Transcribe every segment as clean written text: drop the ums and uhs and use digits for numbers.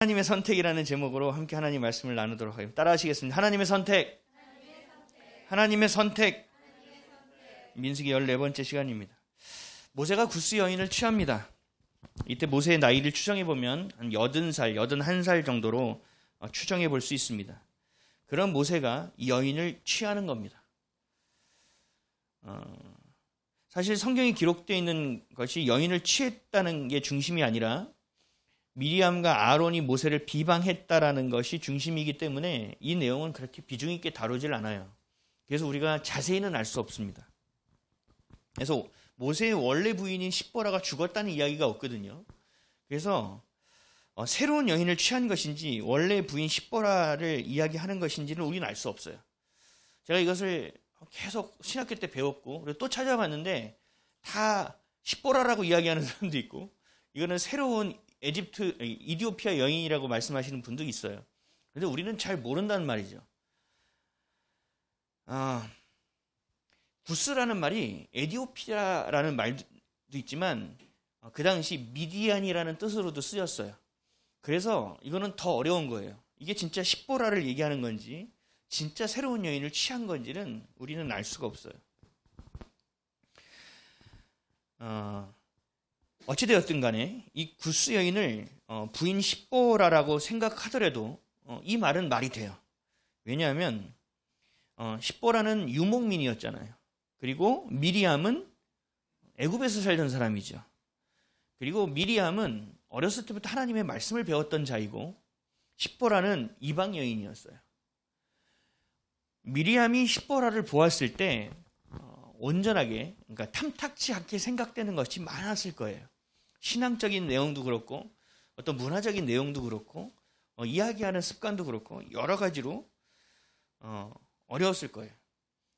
하나님의 선택이라는 제목으로 함께 하나님 말씀을 나누도록 하겠습니다. 따라하시겠습니다. 하나님의 선택. 하나님의 선택. 민수기 14번째 시간입니다. 모세가 구스 여인을 취합니다. 이때 모세의 나이를 추정해 보면 한 80살, 81살 정도로 추정해 볼 수 있습니다. 그런 모세가 이 여인을 취하는 겁니다. 사실 성경에 기록되어 있는 것이 여인을 취했다는 게 중심이 아니라 미리암과 아론이 모세를 비방했다라는 것이 중심이기 때문에 이 내용은 그렇게 비중 있게 다루질 않아요. 그래서 우리가 자세히는 알 수 없습니다. 그래서 모세의 원래 부인인 십보라가 죽었다는 이야기가 없거든요. 그래서 새로운 여인을 취한 것인지 원래 부인 십보라를 이야기하는 것인지는 우리는 알 수 없어요. 제가 이것을 계속 신학교 때 배웠고 그리고 또 찾아봤는데 다 십보라라고 이야기하는 사람도 있고 이거는 새로운 이디오피아 여인이라고 말씀하시는 분도 있어요. 그런데 우리는 잘 모른다는 말이죠. 구스라는 말이 에디오피아라는 말도 있지만 그 당시 미디안이라는 뜻으로도 쓰였어요. 그래서 이거는 더 어려운 거예요. 이게 진짜 십보라를 얘기하는 건지 진짜 새로운 여인을 취한 건지는 우리는 알 수가 없어요. 어찌되었든 간에 이 구스 여인을 부인 십보라라고 생각하더라도 이 말은 말이 돼요. 왜냐하면 십보라는 유목민이었잖아요. 그리고 미리암은 애굽에서 살던 사람이죠. 그리고 미리암은 어렸을 때부터 하나님의 말씀을 배웠던 자이고 십보라는 이방 여인이었어요. 미리암이 십보라를 보았을 때 온전하게, 그러니까 탐탁치 않게 생각되는 것이 많았을 거예요. 신앙적인 내용도 그렇고 어떤 문화적인 내용도 그렇고 이야기하는 습관도 그렇고 여러 가지로 어려웠을 거예요.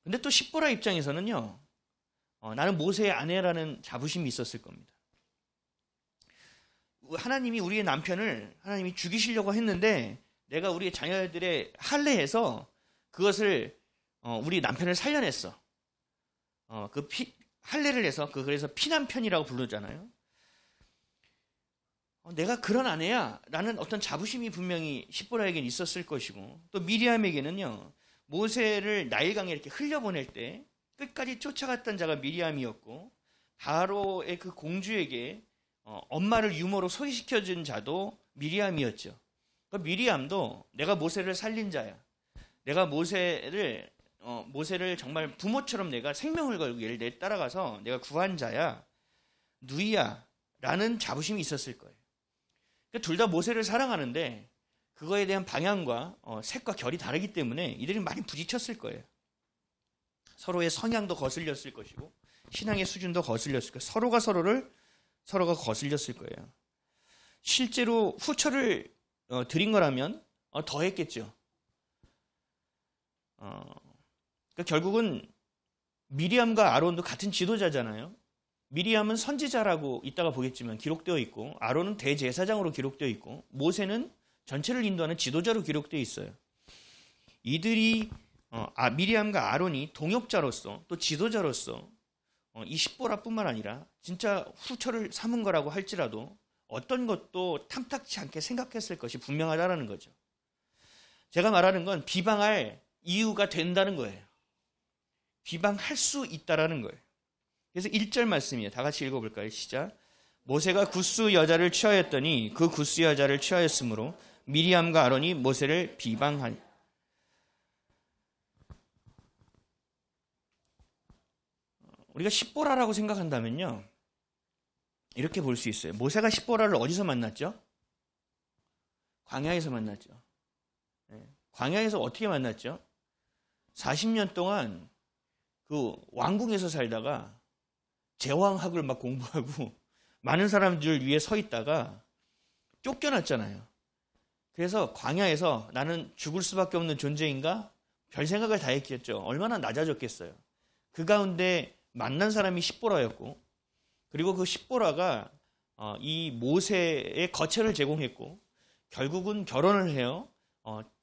근데 또 십보라 입장에서는요, 나는 모세의 아내라는 자부심이 있었을 겁니다. 하나님이 우리의 남편을 하나님이 죽이시려고 했는데 내가 우리의 자녀들의 할례해서 그것을 우리 남편을 살려냈어. 할례를 해서 그래서 피남편이라고 부르잖아요. 내가 그런 아내야 라는 어떤 자부심이 분명히 십보라에게는 있었을 것이고 또 미리암에게는요, 모세를 나일강에 이렇게 흘려보낼 때 끝까지 쫓아갔던 자가 미리암이었고 바로의 그 공주에게 엄마를 유모로 소개시켜준 자도 미리암이었죠. 그러니까 미리암도 내가 모세를 살린 자야. 내가 모세를 정말 부모처럼 내가 생명을 걸고 얘를 내 따라가서 내가 구한 자야, 누이야 라는 자부심이 있었을 거예요. 그러니까 둘 다 모세를 사랑하는데 그거에 대한 방향과 색과 결이 다르기 때문에 이들이 많이 부딪혔을 거예요. 서로의 성향도 거슬렸을 것이고 신앙의 수준도 거슬렸을 거예요. 서로가 거슬렸을 거예요. 실제로 후처를 드린 거라면 더 했겠죠. 그러니까 결국은 미리암과 아론도 같은 지도자잖아요. 미리암은 선지자라고 이따가 보겠지만 기록되어 있고 아론은 대제사장으로 기록되어 있고 모세는 전체를 인도하는 지도자로 기록되어 있어요. 이들이 미리암과 아론이 동역자로서 또 지도자로서 이 십보라뿐만 아니라 진짜 후처를 삼은 거라고 할지라도 어떤 것도 탐탁치 않게 생각했을 것이 분명하다는 거죠. 제가 말하는 건 비방할 이유가 된다는 거예요. 비방할 수 있다라는 거예요. 그래서 1절 말씀이에요. 다 같이 읽어볼까요? 시작. 모세가 구스 여자를 취하였더니 그 구스 여자를 취하였으므로 미리암과 아론이 모세를 비방하니. 우리가 십보라라고 생각한다면요, 이렇게 볼 수 있어요. 모세가 십보라를 어디서 만났죠? 광야에서 만났죠. 광야에서 어떻게 만났죠? 40년 동안 그 왕궁에서 살다가 제왕학을 막 공부하고 많은 사람들 위에 서 있다가 쫓겨났잖아요. 그래서 광야에서 나는 죽을 수밖에 없는 존재인가? 별 생각을 다 했겠죠. 얼마나 낮아졌겠어요. 그 가운데 만난 사람이 십보라였고 그리고 그 십보라가 이 모세의 거처를 제공했고 결국은 결혼을 해요.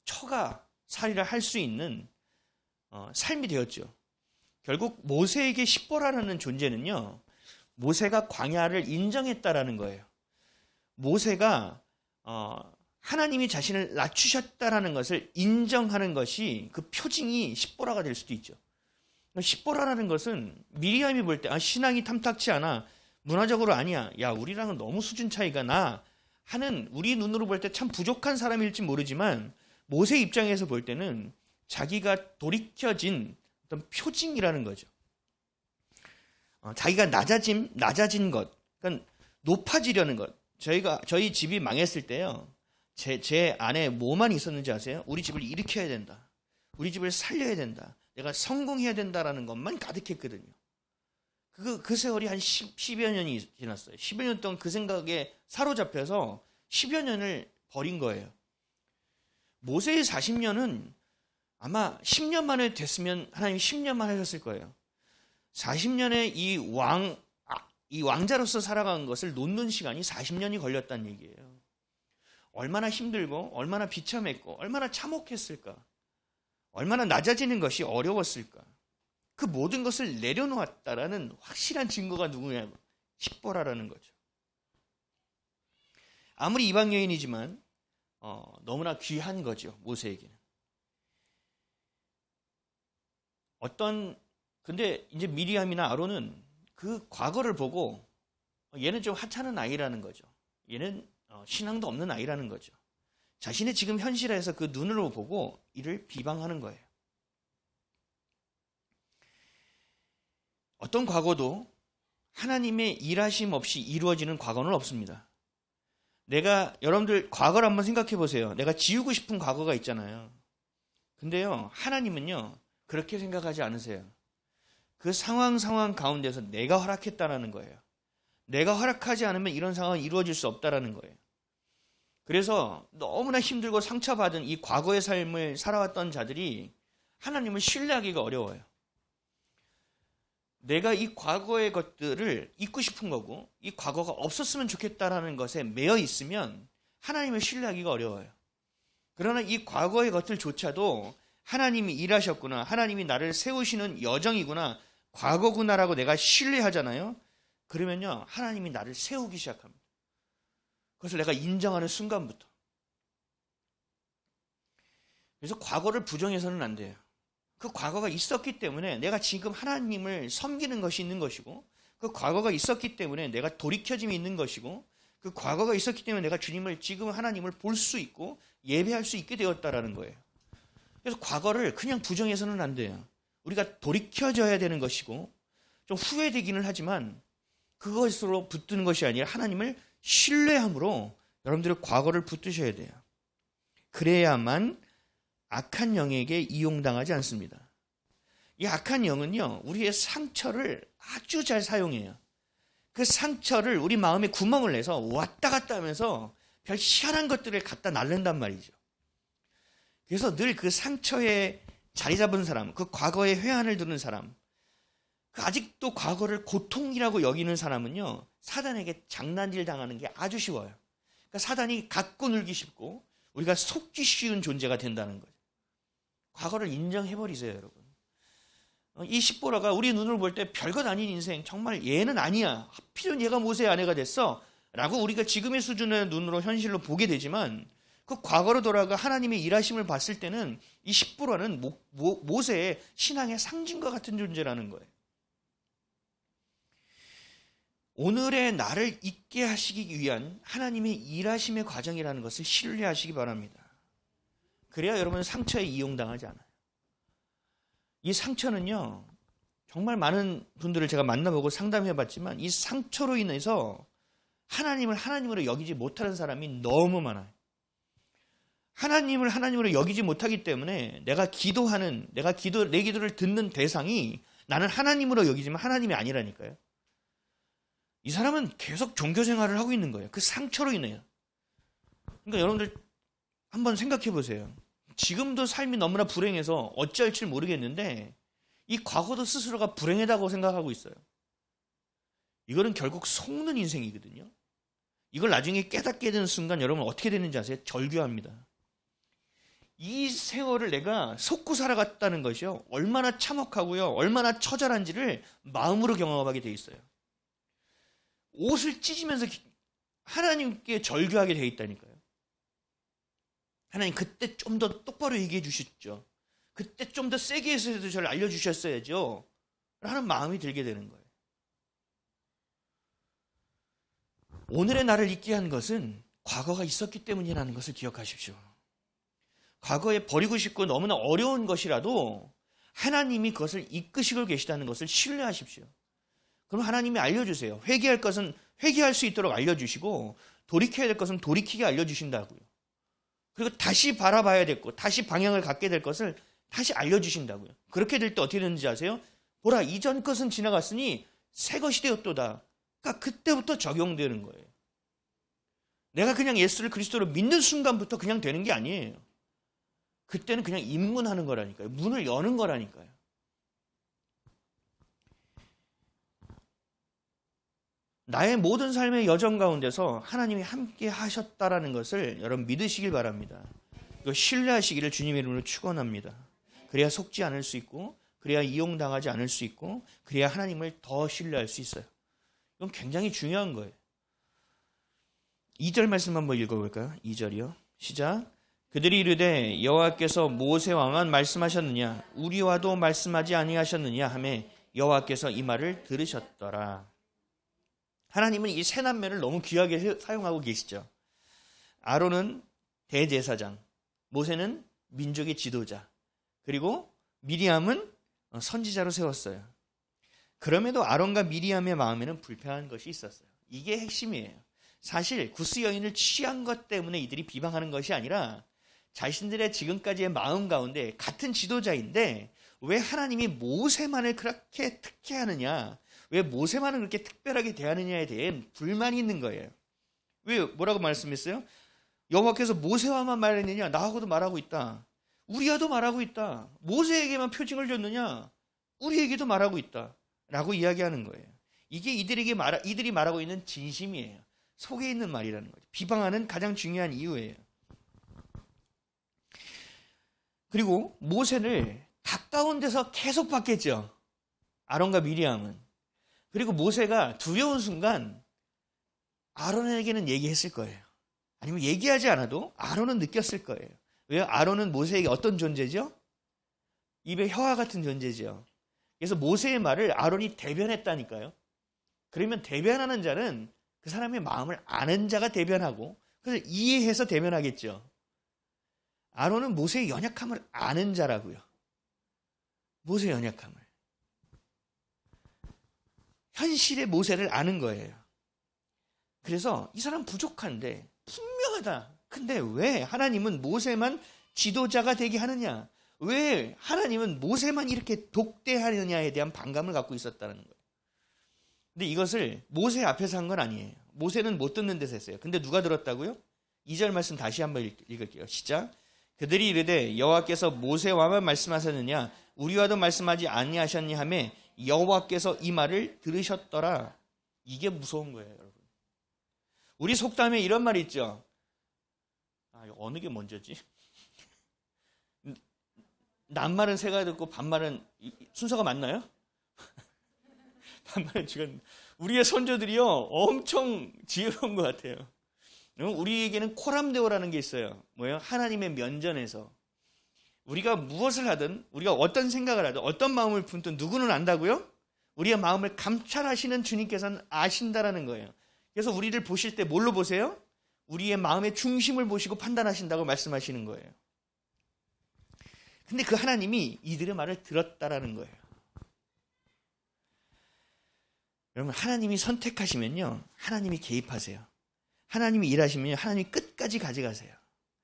처가 살이를 할 수 있는 삶이 되었죠. 결국 모세에게 십보라라는 존재는요, 모세가 광야를 인정했다라는 거예요. 모세가 하나님이 자신을 낮추셨다라는 것을 인정하는 것이 그 표징이 십보라가 될 수도 있죠. 십보라라는 것은 미리암이 볼 때 신앙이 탐탁치 않아, 문화적으로 아니야, 야 우리랑은 너무 수준 차이가 나 하는, 우리 눈으로 볼 때 참 부족한 사람일지 모르지만 모세 입장에서 볼 때는 자기가 돌이켜진 어떤 표징이라는 거죠. 자기가 낮아진 것, 그러니까 높아지려는 것. 저희 집이 망했을 때요, 제 안에 뭐만 있었는지 아세요? 우리 집을 일으켜야 된다, 우리 집을 살려야 된다, 내가 성공해야 된다라는 것만 가득했거든요. 그 세월이 한 10여 년이 지났어요. 10여 년 동안 그 생각에 사로잡혀서 10여 년을 버린 거예요. 모세의 40년은 아마 10년 만에 됐으면 하나님이 10년만 하셨을 거예요. 40년의 이 왕자로서 살아간 것을 놓는 시간이 40년이 걸렸다는 얘기예요. 얼마나 힘들고 얼마나 비참했고 얼마나 참혹했을까, 얼마나 낮아지는 것이 어려웠을까. 그 모든 것을 내려놓았다라는 확실한 증거가 누구냐고, 십보라라는 거죠. 아무리 이방 여인이지만 너무나 귀한 거죠, 모세에게는. 근데 이제 미리암이나 아론은 그 과거를 보고 얘는 좀 하찮은 아이라는 거죠. 얘는 신앙도 없는 아이라는 거죠. 자신의 지금 현실에서 그 눈으로 보고 이를 비방하는 거예요. 어떤 과거도 하나님의 일하심 없이 이루어지는 과거는 없습니다. 여러분들 과거를 한번 생각해 보세요. 내가 지우고 싶은 과거가 있잖아요. 근데요, 하나님은요, 그렇게 생각하지 않으세요. 그 상황 가운데서 내가 허락했다라는 거예요. 내가 허락하지 않으면 이런 상황은 이루어질 수 없다라는 거예요. 그래서 너무나 힘들고 상처받은 이 과거의 삶을 살아왔던 자들이 하나님을 신뢰하기가 어려워요. 내가 이 과거의 것들을 잊고 싶은 거고 이 과거가 없었으면 좋겠다라는 것에 매여 있으면 하나님을 신뢰하기가 어려워요. 그러나 이 과거의 것들조차도 하나님이 일하셨구나, 하나님이 나를 세우시는 여정이구나, 과거구나라고 내가 신뢰하잖아요. 그러면요, 하나님이 나를 세우기 시작합니다. 그것을 내가 인정하는 순간부터. 그래서 과거를 부정해서는 안 돼요. 그 과거가 있었기 때문에 내가 지금 하나님을 섬기는 것이 있는 것이고, 그 과거가 있었기 때문에 내가 돌이켜짐이 있는 것이고, 그 과거가 있었기 때문에 내가 주님을, 지금 하나님을 볼 수 있고 예배할 수 있게 되었다라는 거예요. 그래서 과거를 그냥 부정해서는 안 돼요. 우리가 돌이켜져야 되는 것이고, 좀 후회되기는 하지만 그것으로 붙드는 것이 아니라 하나님을 신뢰함으로 여러분들의 과거를 붙드셔야 돼요. 그래야만 악한 영에게 이용당하지 않습니다. 이 악한 영은요, 우리의 상처를 아주 잘 사용해요. 그 상처를 우리 마음에 구멍을 내서 왔다 갔다 하면서 별 희한한 것들을 갖다 날른단 말이죠. 그래서 늘 그 상처에 자리 잡은 사람, 그 과거의 회한을 두는 사람, 그 아직도 과거를 고통이라고 여기는 사람은요, 사단에게 장난질 당하는 게 아주 쉬워요. 그러니까 사단이 갖고 놀기 쉽고 우리가 속기 쉬운 존재가 된다는 거죠. 과거를 인정해버리세요, 여러분. 이 십보라가 우리 눈으로 볼 때 별것 아닌 인생, 정말 얘는 아니야, 하필이면 얘가 모세의 아내가 됐어 라고 우리가 지금의 수준의 눈으로 현실로 보게 되지만, 그 과거로 돌아가 하나님의 일하심을 봤을 때는 이 십보라는 모세의 신앙의 상징과 같은 존재라는 거예요. 오늘의 나를 있게 하시기 위한 하나님의 일하심의 과정이라는 것을 신뢰하시기 바랍니다. 그래야 여러분은 상처에 이용당하지 않아요. 이 상처는요, 정말 많은 분들을 제가 만나보고 상담해봤지만 이 상처로 인해서 하나님을 하나님으로 여기지 못하는 사람이 너무 많아요. 하나님을 하나님으로 여기지 못하기 때문에 내 기도를 듣는 대상이 나는 하나님으로 여기지만 하나님이 아니라니까요. 이 사람은 계속 종교 생활을 하고 있는 거예요. 그 상처로 인해요. 그러니까 여러분들 한번 생각해 보세요. 지금도 삶이 너무나 불행해서 어찌할지 모르겠는데 이 과거도 스스로가 불행하다고 생각하고 있어요. 이거는 결국 속는 인생이거든요. 이걸 나중에 깨닫게 되는 순간 여러분 어떻게 되는지 아세요? 절규합니다. 이 세월을 내가 속고 살아갔다는 것이요, 얼마나 참혹하고요, 얼마나 처절한지를 마음으로 경험하게 돼 있어요. 옷을 찢으면서 하나님께 절규하게 돼 있다니까요. 하나님 그때 좀 더 똑바로 얘기해 주셨죠. 그때 좀 더 세게 해서도 저를 알려주셨어야죠. 라는 마음이 들게 되는 거예요. 오늘의 나를 있게 한 것은 과거가 있었기 때문이라는 것을 기억하십시오. 과거에 버리고 싶고 너무나 어려운 것이라도 하나님이 그것을 이끄시고 계시다는 것을 신뢰하십시오. 그럼 하나님이 알려주세요. 회개할 것은 회개할 수 있도록 알려주시고 돌이켜야 될 것은 돌이키게 알려주신다고요. 그리고 다시 바라봐야 될 것, 다시 방향을 갖게 될 것을 다시 알려주신다고요. 그렇게 될 때 어떻게 되는지 아세요? 보라, 이전 것은 지나갔으니 새 것이 되었도다. 그러니까 그때부터 적용되는 거예요. 내가 그냥 예수를 그리스도로 믿는 순간부터 그냥 되는 게 아니에요. 그때는 그냥 입문하는 거라니까요. 문을 여는 거라니까요. 나의 모든 삶의 여정 가운데서 하나님이 함께 하셨다라는 것을 여러분 믿으시길 바랍니다. 이거 신뢰하시기를 주님의 이름으로 축원합니다. 그래야 속지 않을 수 있고, 그래야 이용당하지 않을 수 있고, 그래야 하나님을 더 신뢰할 수 있어요. 이건 굉장히 중요한 거예요. 2절 말씀 한번 읽어볼까요? 2절이요. 시작. 그들이 이르되 여호와께서 모세와만 말씀하셨느냐 우리와도 말씀하지 아니하셨느냐 하매 여호와께서 이 말을 들으셨더라. 하나님은 이 세 남매를 너무 귀하게 사용하고 계시죠. 아론은 대제사장, 모세는 민족의 지도자, 그리고 미리암은 선지자로 세웠어요. 그럼에도 아론과 미리암의 마음에는 불편한 것이 있었어요. 이게 핵심이에요. 사실 구스 여인을 취한 것 때문에 이들이 비방하는 것이 아니라 자신들의 지금까지의 마음 가운데 같은 지도자인데 왜 하나님이 모세만을 그렇게 특혜하느냐, 왜 모세만을 그렇게 특별하게 대하느냐에 대한 불만이 있는 거예요. 왜 뭐라고 말씀했어요? 여호와께서 모세와만 말했느냐, 나하고도 말하고 있다. 우리와도 말하고 있다. 모세에게만 표징을 줬느냐, 우리에게도 말하고 있다. 라고 이야기하는 거예요. 이게 이들이 말하고 있는 진심이에요. 속에 있는 말이라는 거죠. 비방하는 가장 중요한 이유예요. 그리고 모세를 가까운 데서 계속 봤겠죠. 아론과 미리암은. 그리고 모세가 두려운 순간 아론에게는 얘기했을 거예요. 아니면 얘기하지 않아도 아론은 느꼈을 거예요. 왜요? 아론은 모세에게 어떤 존재죠? 입에 혀와 같은 존재죠. 그래서 모세의 말을 아론이 대변했다니까요. 그러면 대변하는 자는 그 사람의 마음을 아는 자가 대변하고, 그래서 이해해서 대변하겠죠. 아론은 모세의 연약함을 아는 자라고요. 모세의 연약함을. 현실의 모세를 아는 거예요. 그래서 이 사람 부족한데 분명하다. 근데 왜 하나님은 모세만 지도자가 되게 하느냐? 왜 하나님은 모세만 이렇게 독대하느냐에 대한 반감을 갖고 있었다는 거예요. 근데 이것을 모세 앞에서 한 건 아니에요. 모세는 못 듣는 데서 했어요. 근데 누가 들었다고요? 2절 말씀 다시 한번 읽을게요. 시작. 그들이 이르되 여호와께서 모세와만 말씀하셨느냐 우리와도 말씀하지 아니하셨니 하매 여호와께서 이 말을 들으셨더라. 이게 무서운 거예요, 여러분. 우리 속담에 이런 말이 있죠. 어느 게 먼저지? 낱말은 새가 듣고 반말은 순서가 맞나요? 반말은 지금 우리의 선조들이요 엄청 지혜로운 것 같아요. 우리에게는 코람데오라는 게 있어요. 뭐예요? 하나님의 면전에서 우리가 무엇을 하든 우리가 어떤 생각을 하든 어떤 마음을 품든 누구는 안다고요? 우리의 마음을 감찰하시는 주님께서는 아신다라는 거예요. 그래서 우리를 보실 때 뭘로 보세요? 우리의 마음의 중심을 보시고 판단하신다고 말씀하시는 거예요. 근데 그 하나님이 이들의 말을 들었다라는 거예요. 여러분, 하나님이 선택하시면요 하나님이 개입하세요. 하나님이 일하시면요 하나님이 끝까지 가져가세요.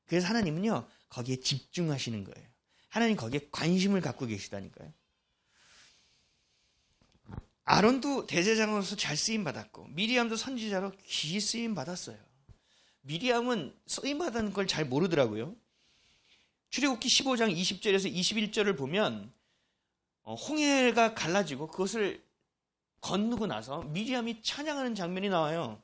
그래서 하나님은요 거기에 집중하시는 거예요. 하나님 거기에 관심을 갖고 계시다니까요. 아론도 대제사장으로서 잘 쓰임받았고 미리암도 선지자로 귀히 쓰임받았어요. 미리암은 쓰임받은 걸 잘 모르더라고요. 출애굽기 15장 20절에서 21절을 보면 홍해가 갈라지고 그것을 건너고 나서 미리암이 찬양하는 장면이 나와요.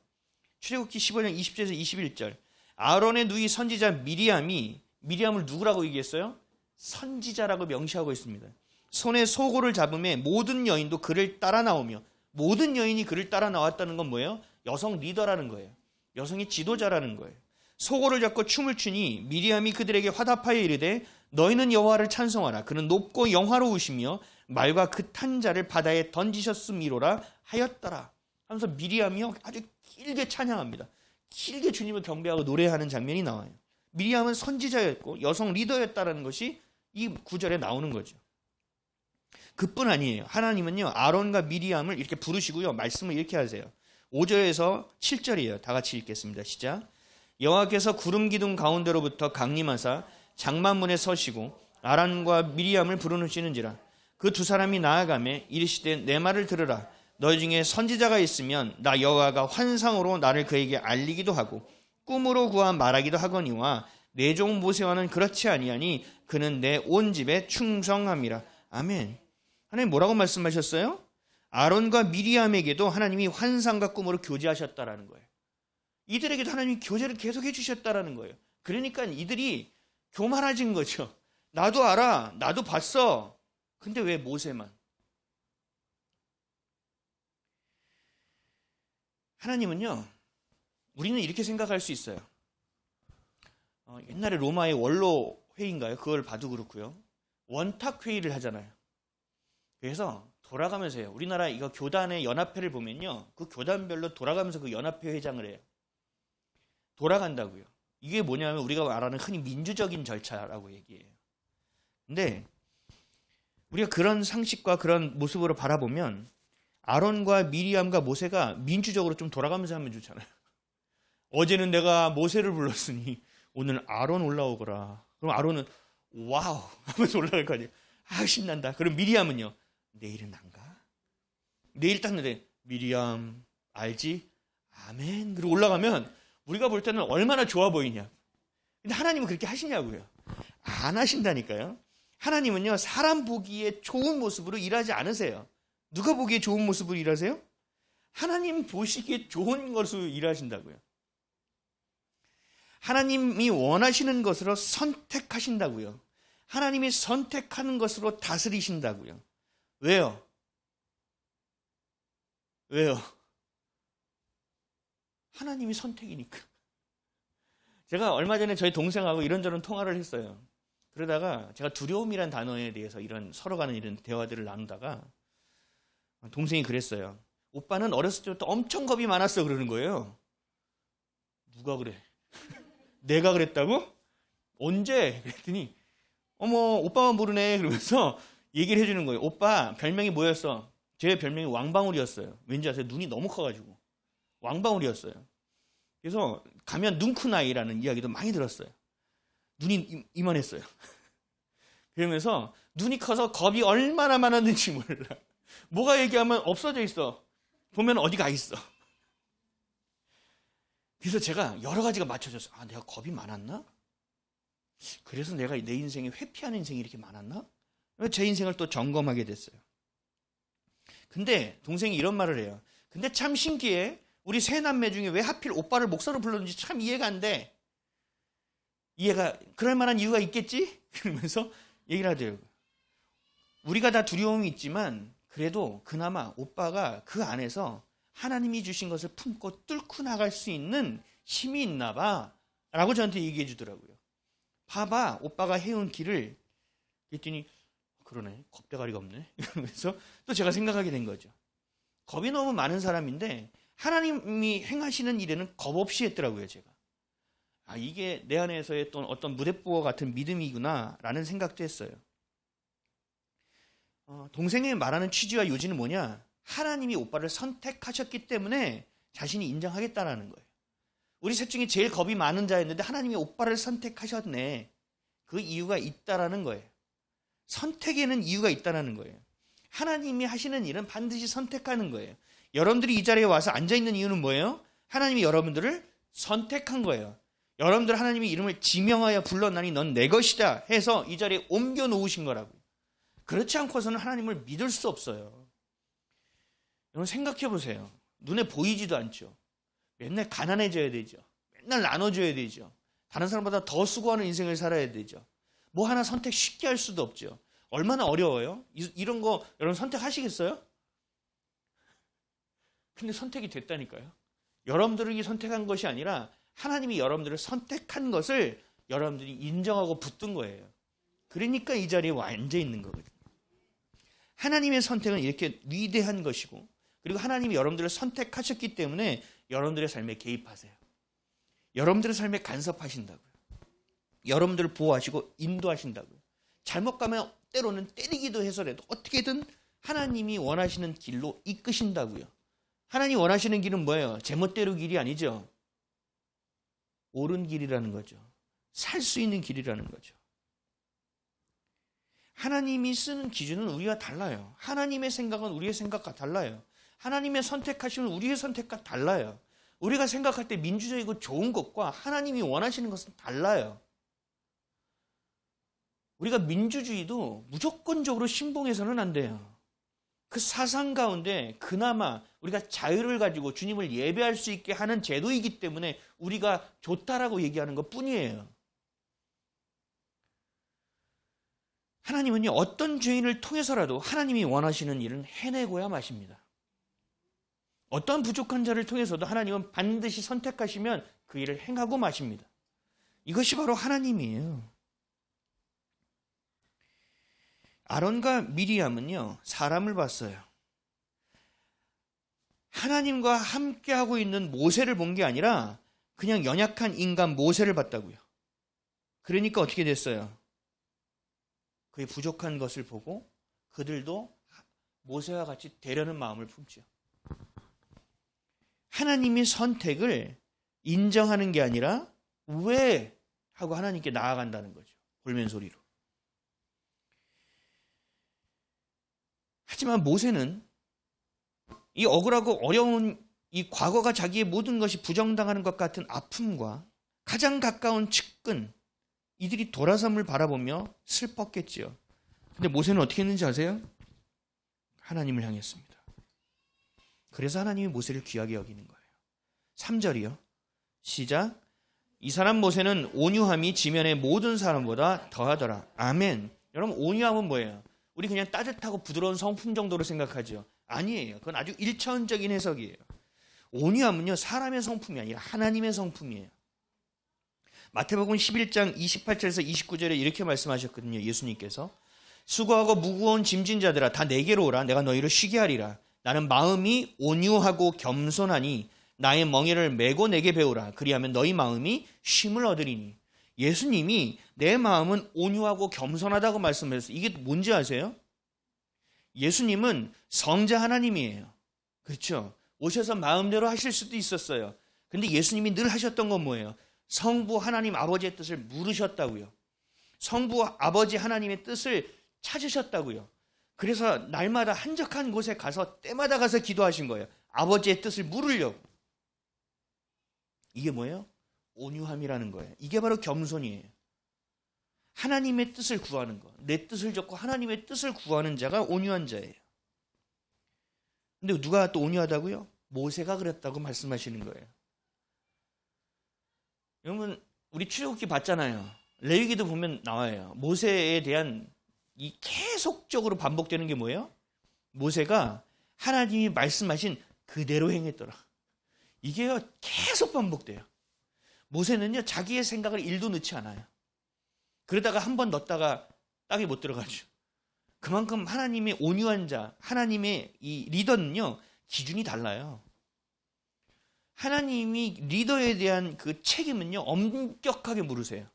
출애굽기 15장 20절에서 21절. 아론의 누이 선지자 미리암을 누구라고 얘기했어요? 선지자라고 명시하고 있습니다. 손에 소고를 잡음에 모든 여인도 그를 따라 나오며, 모든 여인이 그를 따라 나왔다는 건 뭐예요? 여성 리더라는 거예요. 여성이 지도자라는 거예요. 소고를 잡고 춤을 추니 미리암이 그들에게 화답하여 이르되 너희는 여호와를 찬송하라. 그는 높고 영화로우시며 말과 그 탄 자를 바다에 던지셨음이로라 하였더라. 하면서 미리암이요 아주 길게 찬양합니다. 길게 주님을 경배하고 노래하는 장면이 나와요. 미리암은 선지자였고 여성 리더였다라는 것이 이 구절에 나오는 거죠. 그뿐 아니에요. 하나님은요 아론과 미리암을 이렇게 부르시고요 말씀을 이렇게 하세요. 5절에서 7절이에요. 다 같이 읽겠습니다. 시작. 여호와께서 구름 기둥 가운데로부터 강림하사 장막문에 서시고 아론과 미리암을 부르시는지라. 그 두 사람이 나아가매 이르시되 내 말을 들으라. 너희 중에 선지자가 있으면 나 여호와가 환상으로 나를 그에게 알리기도 하고 꿈으로 구하 말하기도 하거니와 내 종 모세와는 그렇지 아니하니 그는 내 온 집에 충성함이라. 아멘. 하나님 뭐라고 말씀하셨어요? 아론과 미리암에게도 하나님이 환상과 꿈으로 교제하셨다라는 거예요. 이들에게도 하나님이 교제를 계속 해주셨다라는 거예요. 그러니까 이들이 교만해진 거죠. 나도 알아. 나도 봤어. 근데 왜 모세만? 하나님은요. 우리는 이렇게 생각할 수 있어요. 옛날에 로마의 원로 회의인가요? 그걸 봐도 그렇고요. 원탁 회의를 하잖아요. 그래서 돌아가면서 해요. 우리나라 이거 교단의 연합회를 보면요. 그 교단별로 돌아가면서 그 연합회 회장을 해요. 돌아간다고요. 이게 뭐냐면 우리가 말하는 흔히 민주적인 절차라고 얘기해요. 근데 우리가 그런 상식과 그런 모습으로 바라보면 아론과 미리암과 모세가 민주적으로 좀 돌아가면서 하면 좋잖아요. 어제는 내가 모세를 불렀으니 오늘 아론 올라오거라. 그럼 아론은 와우 하면서 올라갈 거 아니에요. 아 신난다. 그럼 미리암은요. 내일은 안 가? 내일 딱 내데 미리암 알지? 아멘. 그리고 올라가면 우리가 볼 때는 얼마나 좋아 보이냐. 근데 하나님은 그렇게 하시냐고요. 안 하신다니까요. 하나님은요 사람 보기에 좋은 모습으로 일하지 않으세요. 누가 보기에 좋은 모습으로 일하세요? 하나님 보시기에 좋은 것으로 일하신다고요. 하나님이 원하시는 것으로 선택하신다고요. 하나님이 선택하는 것으로 다스리신다고요. 왜요? 왜요? 하나님이 선택이니까. 제가 얼마 전에 저희 동생하고 이런저런 통화를 했어요. 그러다가 제가 두려움이란 단어에 대해서 이런 서로 간의 이런 대화들을 나누다가 동생이 그랬어요. 오빠는 어렸을 때부터 엄청 겁이 많았어 그러는 거예요. 누가 그래? 내가 그랬다고? 언제? 그랬더니 어머 오빠만 모르네 그러면서 얘기를 해주는 거예요. 오빠 별명이 뭐였어? 제 별명이 왕방울이었어요. 왠지 아세요? 눈이 너무 커가지고 왕방울이었어요. 그래서 가면 눈쿠나이라는 이야기도 많이 들었어요. 눈이 이만했어요. 그러면서 눈이 커서 겁이 얼마나 많았는지 몰라. 뭐가 얘기하면 없어져 있어. 보면 어디 가 있어. 그래서 제가 여러 가지가 맞춰졌어요. 아, 내가 겁이 많았나? 그래서 내가 내 인생에 회피하는 인생이 이렇게 많았나? 제 인생을 또 점검하게 됐어요. 근데 동생이 이런 말을 해요. 근데 참 신기해. 우리 세 남매 중에 왜 하필 오빠를 목사로 불렀는지 참 이해가 안 돼. 이해가 그럴 만한 이유가 있겠지? 그러면서 얘기를 하더라고요. 우리가 다 두려움이 있지만 그래도 그나마 오빠가 그 안에서 하나님이 주신 것을 품고 뚫고 나갈 수 있는 힘이 있나 봐 라고 저한테 얘기해 주더라고요. 봐봐 오빠가 해온 길을. 그랬더니 그러네 겁대가리가 없네. 그래서 또 제가 생각하게 된 거죠. 겁이 너무 많은 사람인데 하나님이 행하시는 일에는 겁 없이 했더라고요. 제가 아 이게 내 안에서의 또 어떤 무대뽀 같은 믿음이구나 라는 생각도 했어요. 동생이 말하는 취지와 요지는 뭐냐? 하나님이 오빠를 선택하셨기 때문에 자신이 인정하겠다라는 거예요. 우리 셋 중에 제일 겁이 많은 자였는데 하나님이 오빠를 선택하셨네. 그 이유가 있다라는 거예요. 선택에는 이유가 있다라는 거예요. 하나님이 하시는 일은 반드시 선택하는 거예요. 여러분들이 이 자리에 와서 앉아있는 이유는 뭐예요? 하나님이 여러분들을 선택한 거예요. 여러분들 하나님이 이름을 지명하여 불렀나니 넌 내 것이다 해서 이 자리에 옮겨 놓으신 거라고요. 그렇지 않고서는 하나님을 믿을 수 없어요. 여러분 생각해 보세요. 눈에 보이지도 않죠. 맨날 가난해져야 되죠. 맨날 나눠줘야 되죠. 다른 사람보다 더 수고하는 인생을 살아야 되죠. 뭐 하나 선택 쉽게 할 수도 없죠. 얼마나 어려워요? 이런 거 여러분 선택하시겠어요? 근데 선택이 됐다니까요. 여러분들이 선택한 것이 아니라 하나님이 여러분들을 선택한 것을 여러분들이 인정하고 붙든 거예요. 그러니까 이 자리에 앉아 있는 거거든요. 하나님의 선택은 이렇게 위대한 것이고, 그리고 하나님이 여러분들을 선택하셨기 때문에 여러분들의 삶에 개입하세요. 여러분들의 삶에 간섭하신다고요. 여러분들을 보호하시고 인도하신다고요. 잘못 가면 때로는 때리기도 해서라도 어떻게든 하나님이 원하시는 길로 이끄신다고요. 하나님이 원하시는 길은 뭐예요? 제멋대로 길이 아니죠. 옳은 길이라는 거죠. 살 수 있는 길이라는 거죠. 하나님이 쓰는 기준은 우리와 달라요. 하나님의 생각은 우리의 생각과 달라요. 하나님의 선택하시면 우리의 선택과 달라요. 우리가 생각할 때 민주적이고 좋은 것과 하나님이 원하시는 것은 달라요. 우리가 민주주의도 무조건적으로 신봉해서는 안 돼요. 그 사상 가운데 그나마 우리가 자유를 가지고 주님을 예배할 수 있게 하는 제도이기 때문에 우리가 좋다라고 얘기하는 것 뿐이에요. 하나님은요, 어떤 죄인을 통해서라도 하나님이 원하시는 일은 해내고야 마십니다. 어떤 부족한 자를 통해서도 하나님은 반드시 선택하시면 그 일을 행하고 마십니다. 이것이 바로 하나님이에요. 아론과 미리암은요, 사람을 봤어요. 하나님과 함께하고 있는 모세를 본 게 아니라 그냥 연약한 인간 모세를 봤다고요. 그러니까 어떻게 됐어요? 그의 부족한 것을 보고 그들도 모세와 같이 되려는 마음을 품죠. 하나님의 선택을 인정하는 게 아니라 왜? 하고 하나님께 나아간다는 거죠. 볼멘소리로. 하지만 모세는 이 억울하고 어려운 이 과거가 자기의 모든 것이 부정당하는 것 같은 아픔과 가장 가까운 측근, 이들이 돌아섬을 바라보며 슬펐겠지요. 근데 모세는 어떻게 했는지 아세요? 하나님을 향했습니다. 그래서 하나님이 모세를 귀하게 여기는 거예요. 3절이요. 시작. 이 사람 모세는 온유함이 지면의 모든 사람보다 더하더라. 아멘. 여러분, 온유함은 뭐예요? 우리 그냥 따뜻하고 부드러운 성품 정도로 생각하죠. 아니에요. 그건 아주 1차원적인 해석이에요. 온유함은요, 사람의 성품이 아니라 하나님의 성품이에요. 마태복음 11장 28절에서 29절에 이렇게 말씀하셨거든요. 예수님께서 수고하고 무거운 짐진 자들아 다 내게로 오라. 내가 너희를 쉬게 하리라. 나는 마음이 온유하고 겸손하니 나의 멍에를 메고 내게 배우라. 그리하면 너희 마음이 쉼을 얻으리니. 예수님이 내 마음은 온유하고 겸손하다고 말씀하셨어요. 이게 뭔지 아세요? 예수님은 성자 하나님이에요. 그렇죠? 오셔서 마음대로 하실 수도 있었어요. 근데 예수님이 늘 하셨던 건 뭐예요? 성부 하나님 아버지의 뜻을 물으셨다고요. 성부 아버지 하나님의 뜻을 찾으셨다고요. 그래서 날마다 한적한 곳에 가서 때마다 가서 기도하신 거예요. 아버지의 뜻을 물으려고. 이게 뭐예요? 온유함이라는 거예요. 이게 바로 겸손이에요. 하나님의 뜻을 구하는 거. 내 뜻을 접고 하나님의 뜻을 구하는 자가 온유한 자예요. 근데 누가 또 온유하다고요? 모세가 그랬다고 말씀하시는 거예요. 여러분, 우리 출애굽기 봤잖아요. 레위기도 보면 나와요. 모세에 대한 이 계속적으로 반복되는 게 뭐예요? 모세가 하나님이 말씀하신 그대로 행했더라. 이게요, 계속 반복돼요. 모세는요, 자기의 생각을 1도 넣지 않아요. 그러다가 한 번 넣었다가 땅에 못 들어가죠. 그만큼 하나님의 온유한 자, 하나님의 이 리더는요, 기준이 달라요. 하나님이 리더에 대한 그 책임은요, 엄격하게 물으세요.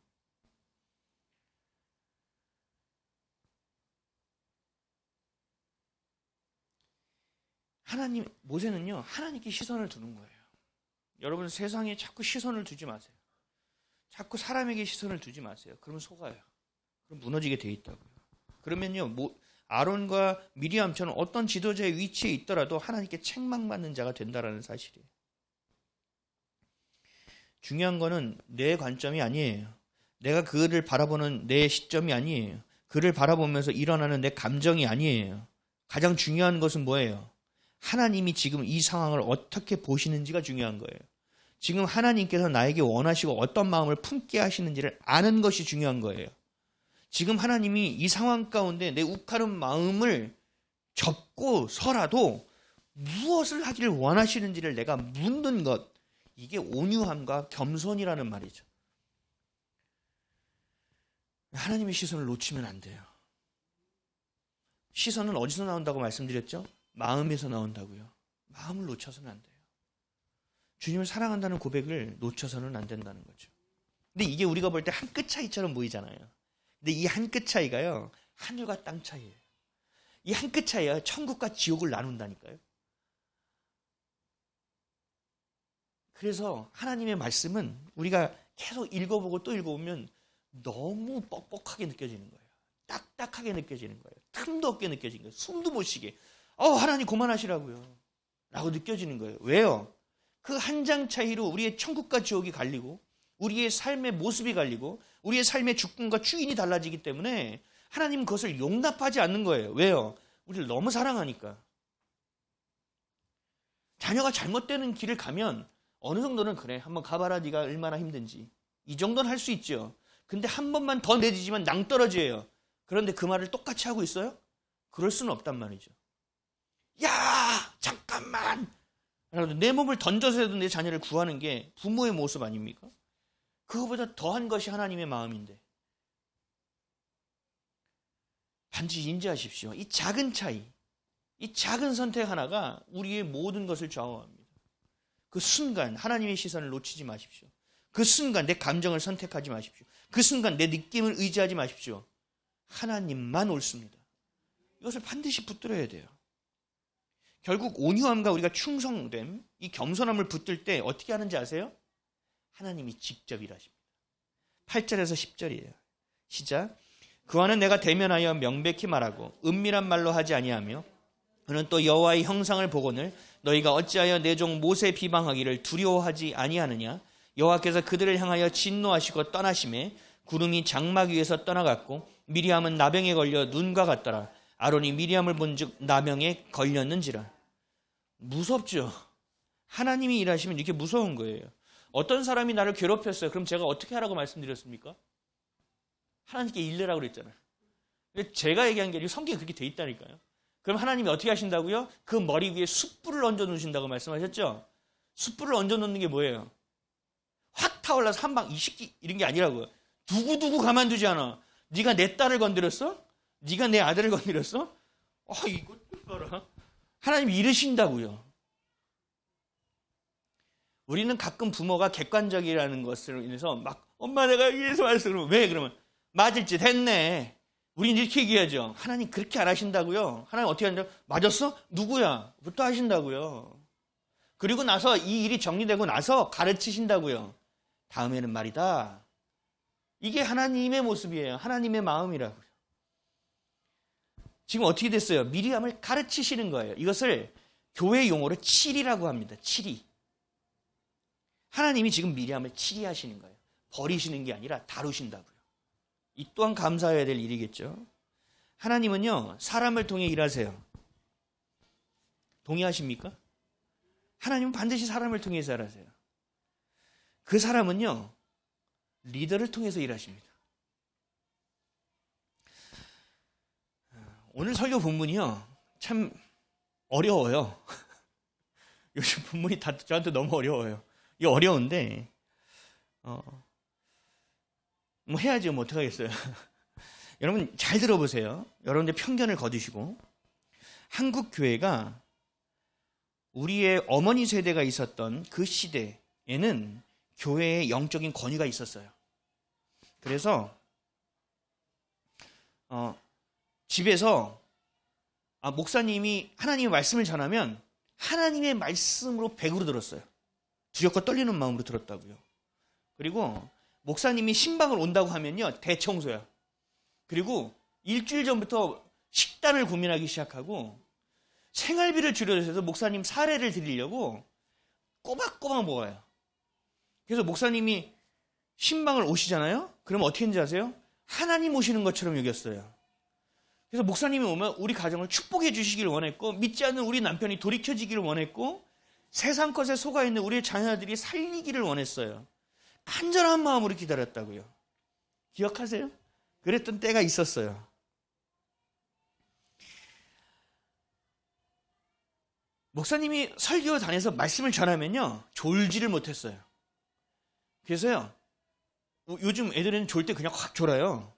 모세는요, 하나님께 시선을 두는 거예요. 여러분, 세상에 자꾸 시선을 두지 마세요. 자꾸 사람에게 시선을 두지 마세요. 그러면 속아요. 그럼 무너지게 돼 있다고요. 그러면요, 아론과 미리암처럼 어떤 지도자의 위치에 있더라도 하나님께 책망받는 자가 된다라는 사실이에요. 중요한 거는 내 관점이 아니에요. 내가 그를 바라보는 내 시점이 아니에요. 그를 바라보면서 일어나는 내 감정이 아니에요. 가장 중요한 것은 뭐예요? 하나님이 지금 이 상황을 어떻게 보시는지가 중요한 거예요. 지금 하나님께서 나에게 원하시고 어떤 마음을 품게 하시는지를 아는 것이 중요한 거예요. 지금 하나님이 이 상황 가운데 내 욱하는 마음을 접고 서라도 무엇을 하기를 원하시는지를 내가 묻는 것, 이게 온유함과 겸손이라는 말이죠. 하나님의 시선을 놓치면 안 돼요. 시선은 어디서 나온다고 말씀드렸죠? 마음에서 나온다고요. 마음을 놓쳐서는 안 돼요. 주님을 사랑한다는 고백을 놓쳐서는 안 된다는 거죠. 근데 이게 우리가 볼 때 한 끗 차이처럼 보이잖아요. 근데 이 한 끗 차이가요, 하늘과 땅 차이예요. 이 한 끗 차이가 천국과 지옥을 나눈다니까요. 그래서 하나님의 말씀은 우리가 계속 읽어보고 또 읽어보면 너무 뻑뻑하게 느껴지는 거예요. 딱딱하게 느껴지는 거예요. 틈도 없게 느껴지는 거예요. 숨도 못 쉬게. 하나님 그만하시라고요. 라고 느껴지는 거예요. 왜요? 그 한 장 차이로 우리의 천국과 지옥이 갈리고 우리의 삶의 모습이 갈리고 우리의 삶의 주권과 주인이 달라지기 때문에 하나님은 그것을 용납하지 않는 거예요. 왜요? 우리를 너무 사랑하니까. 자녀가 잘못되는 길을 가면 어느 정도는 그래, 한번 가봐라, 네가 얼마나 힘든지. 이 정도는 할 수 있죠. 근데 한 번만 더 내디지면 낭떠러지예요. 그런데 그 말을 똑같이 하고 있어요? 그럴 수는 없단 말이죠. 야, 잠깐만! 내 몸을 던져서라도 내 자녀를 구하는 게 부모의 모습 아닙니까? 그거보다 더한 것이 하나님의 마음인데. 반드시 인지하십시오. 이 작은 차이, 이 작은 선택 하나가 우리의 모든 것을 좌우합니다. 그 순간 하나님의 시선을 놓치지 마십시오. 그 순간 내 감정을 선택하지 마십시오. 그 순간 내 느낌을 의지하지 마십시오. 하나님만 옳습니다. 이것을 반드시 붙들어야 돼요. 결국 온유함과 우리가 충성됨, 이 겸손함을 붙들 때 어떻게 하는지 아세요? 하나님이 직접 일하십니다. 8절에서 10절이에요. 시작. 그와는 내가 대면하여 명백히 말하고 은밀한 말로 하지 아니하며 그는 또 여호와의 형상을 보거늘 너희가 어찌하여 내 종 모세 비방하기를 두려워하지 아니하느냐. 여호와께서 그들을 향하여 진노하시고 떠나심에 구름이 장막 위에서 떠나갔고 미리암은 나병에 걸려 눈과 같더라. 아론이 미리암을 본즉 나병에 걸렸는지라. 무섭죠. 하나님이 일하시면 이렇게 무서운 거예요. 어떤 사람이 나를 괴롭혔어요. 그럼 제가 어떻게 하라고 말씀드렸습니까? 하나님께 일내라고 그랬잖아요. 근데 제가 얘기한 게 아니고 성경에 그렇게 돼 있다니까요. 그럼 하나님이 어떻게 하신다고요? 그 머리 위에 숯불을 얹어 놓으신다고 말씀하셨죠? 숯불을 얹어 놓는 게 뭐예요? 확 타올라서 한 방 20기 이런 게 아니라고요. 두고두고 가만두지 않아. 네가 내 딸을 건드렸어? 네가 내 아들을 건드렸어? 이거 봐라. 하나님이 이러신다고요. 우리는 가끔 부모가 객관적이라는 것으로 인해서 막 엄마 내가 이래서 왔어. 그러면 왜? 그러면 맞을 짓 했네. 우리는 이렇게 얘기하죠. 하나님 그렇게 안 하신다고요. 하나님 어떻게 하는데요? 맞았어? 누구야? 부터 하신다고요. 그리고 나서 이 일이 정리되고 나서 가르치신다고요. 다음에는 말이다. 이게 하나님의 모습이에요. 하나님의 마음이라고요. 지금 어떻게 됐어요? 미리암을 가르치시는 거예요. 이것을 교회 용어로 치리라고 합니다. 치리. 하나님이 지금 미리암을 치리하시는 거예요. 버리시는 게 아니라 다루신다고요. 이 또한 감사해야 될 일이겠죠. 하나님은요, 사람을 통해 일하세요. 동의하십니까? 하나님은 반드시 사람을 통해서 일하세요. 그 사람은요, 리더를 통해서 일하십니다. 오늘 설교 본문이요, 참 어려워요. 요즘 본문이 다 저한테 너무 어려워요. 이게 어려운데, 뭐 해야죠. 뭐 어떡하겠어요. 여러분 잘 들어보세요. 여러분들 편견을 거두시고 한국 교회가 우리의 어머니 세대가 있었던 그 시대에는 교회의 영적인 권위가 있었어요. 그래서 집에서 목사님이 하나님의 말씀을 전하면 하나님의 말씀으로 100으로 들었어요. 두렵고 떨리는 마음으로 들었다고요. 그리고 목사님이 신방을 온다고 하면요, 대청소야. 그리고 일주일 전부터 식단을 고민하기 시작하고 생활비를 줄여서 목사님 사례를 드리려고 꼬박꼬박 모아요. 그래서 목사님이 신방을 오시잖아요. 그럼 어떻게 했는지 아세요? 하나님 오시는 것처럼 여겼어요. 그래서 목사님이 오면 우리 가정을 축복해 주시기를 원했고 믿지 않는 우리 남편이 돌이켜지기를 원했고 세상 것에 속아 있는 우리 자녀들이 살리기를 원했어요. 간절한 마음으로 기다렸다고요. 기억하세요? 그랬던 때가 있었어요. 목사님이 설교단에서 말씀을 전하면요, 졸지를 못했어요. 그래서요, 요즘 애들은 졸 때 그냥 확 졸아요.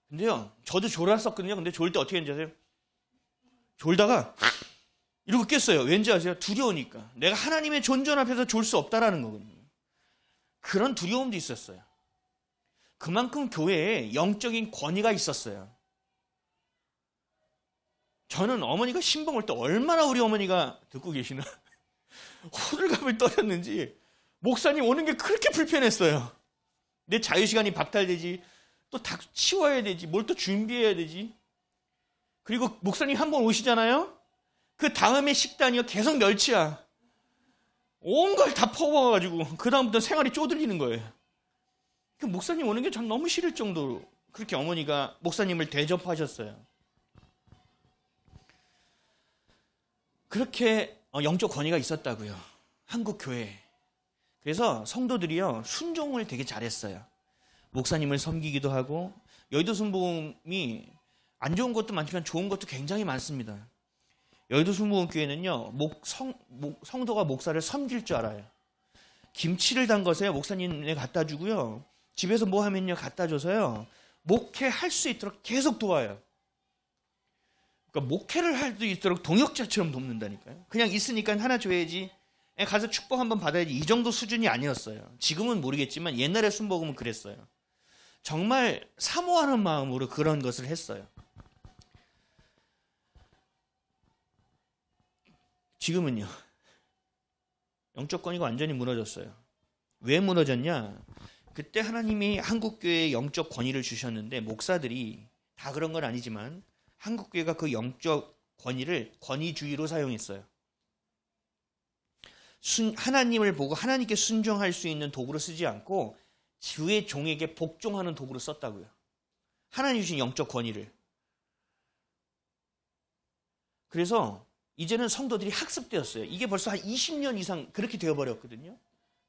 근데요, 저도 졸았었거든요. 근데 졸 때 어떻게 했는지 아세요? 졸다가 이러고 깼어요. 왠지 아세요? 두려우니까. 내가 하나님의 존전 앞에서 졸 수 없다라는 거거든요. 그런 두려움도 있었어요. 그만큼 교회에 영적인 권위가 있었어요. 저는 어머니가 신방 올 때 얼마나 우리 어머니가 듣고 계시나 호들갑을 떨었는지 목사님 오는 게 그렇게 불편했어요. 내 자유시간이 박탈되지, 또 다 치워야 되지, 뭘 또 준비해야 되지. 그리고 목사님 한 번 오시잖아요. 그 다음에 식단이요 계속 멸치야. 온 걸 다 퍼먹어가지고 그 다음부터 생활이 쪼들리는 거예요. 그 목사님 오는 게 전 너무 싫을 정도로 그렇게 어머니가 목사님을 대접하셨어요. 그렇게 영적 권위가 있었다고요. 한국 교회에. 그래서 성도들이요 순종을 되게 잘했어요. 목사님을 섬기기도 하고, 여의도 순복음이 안 좋은 것도 많지만 좋은 것도 굉장히 많습니다. 여의도 순복음교회는요 성도가 목사를 섬길 줄 알아요. 김치를 담궈서요 목사님에 갖다 주고요, 집에서 뭐 하면요 갖다 줘서요 목회할 수 있도록 계속 도와요. 그러니까 목회를 할 수 있도록 동역자처럼 돕는다니까요. 그냥 있으니까 하나 줘야지, 가서 축복 한번 받아야지, 이 정도 수준이 아니었어요. 지금은 모르겠지만 옛날에 순복음은 그랬어요. 정말 사모하는 마음으로 그런 것을 했어요. 지금은요 영적 권위가 완전히 무너졌어요. 왜 무너졌냐? 그때 하나님이 한국교회에 영적 권위를 주셨는데 목사들이 다 그런 건 아니지만 한국교회가 그 영적 권위를 권위주의로 사용했어요. 하나님을 보고 하나님께 순종할 수 있는 도구로 쓰지 않고 주의 종에게 복종하는 도구로 썼다고요. 하나님 주신 영적 권위를. 그래서 이제는 성도들이 학습되었어요. 이게 벌써 한 20년 이상 그렇게 되어버렸거든요.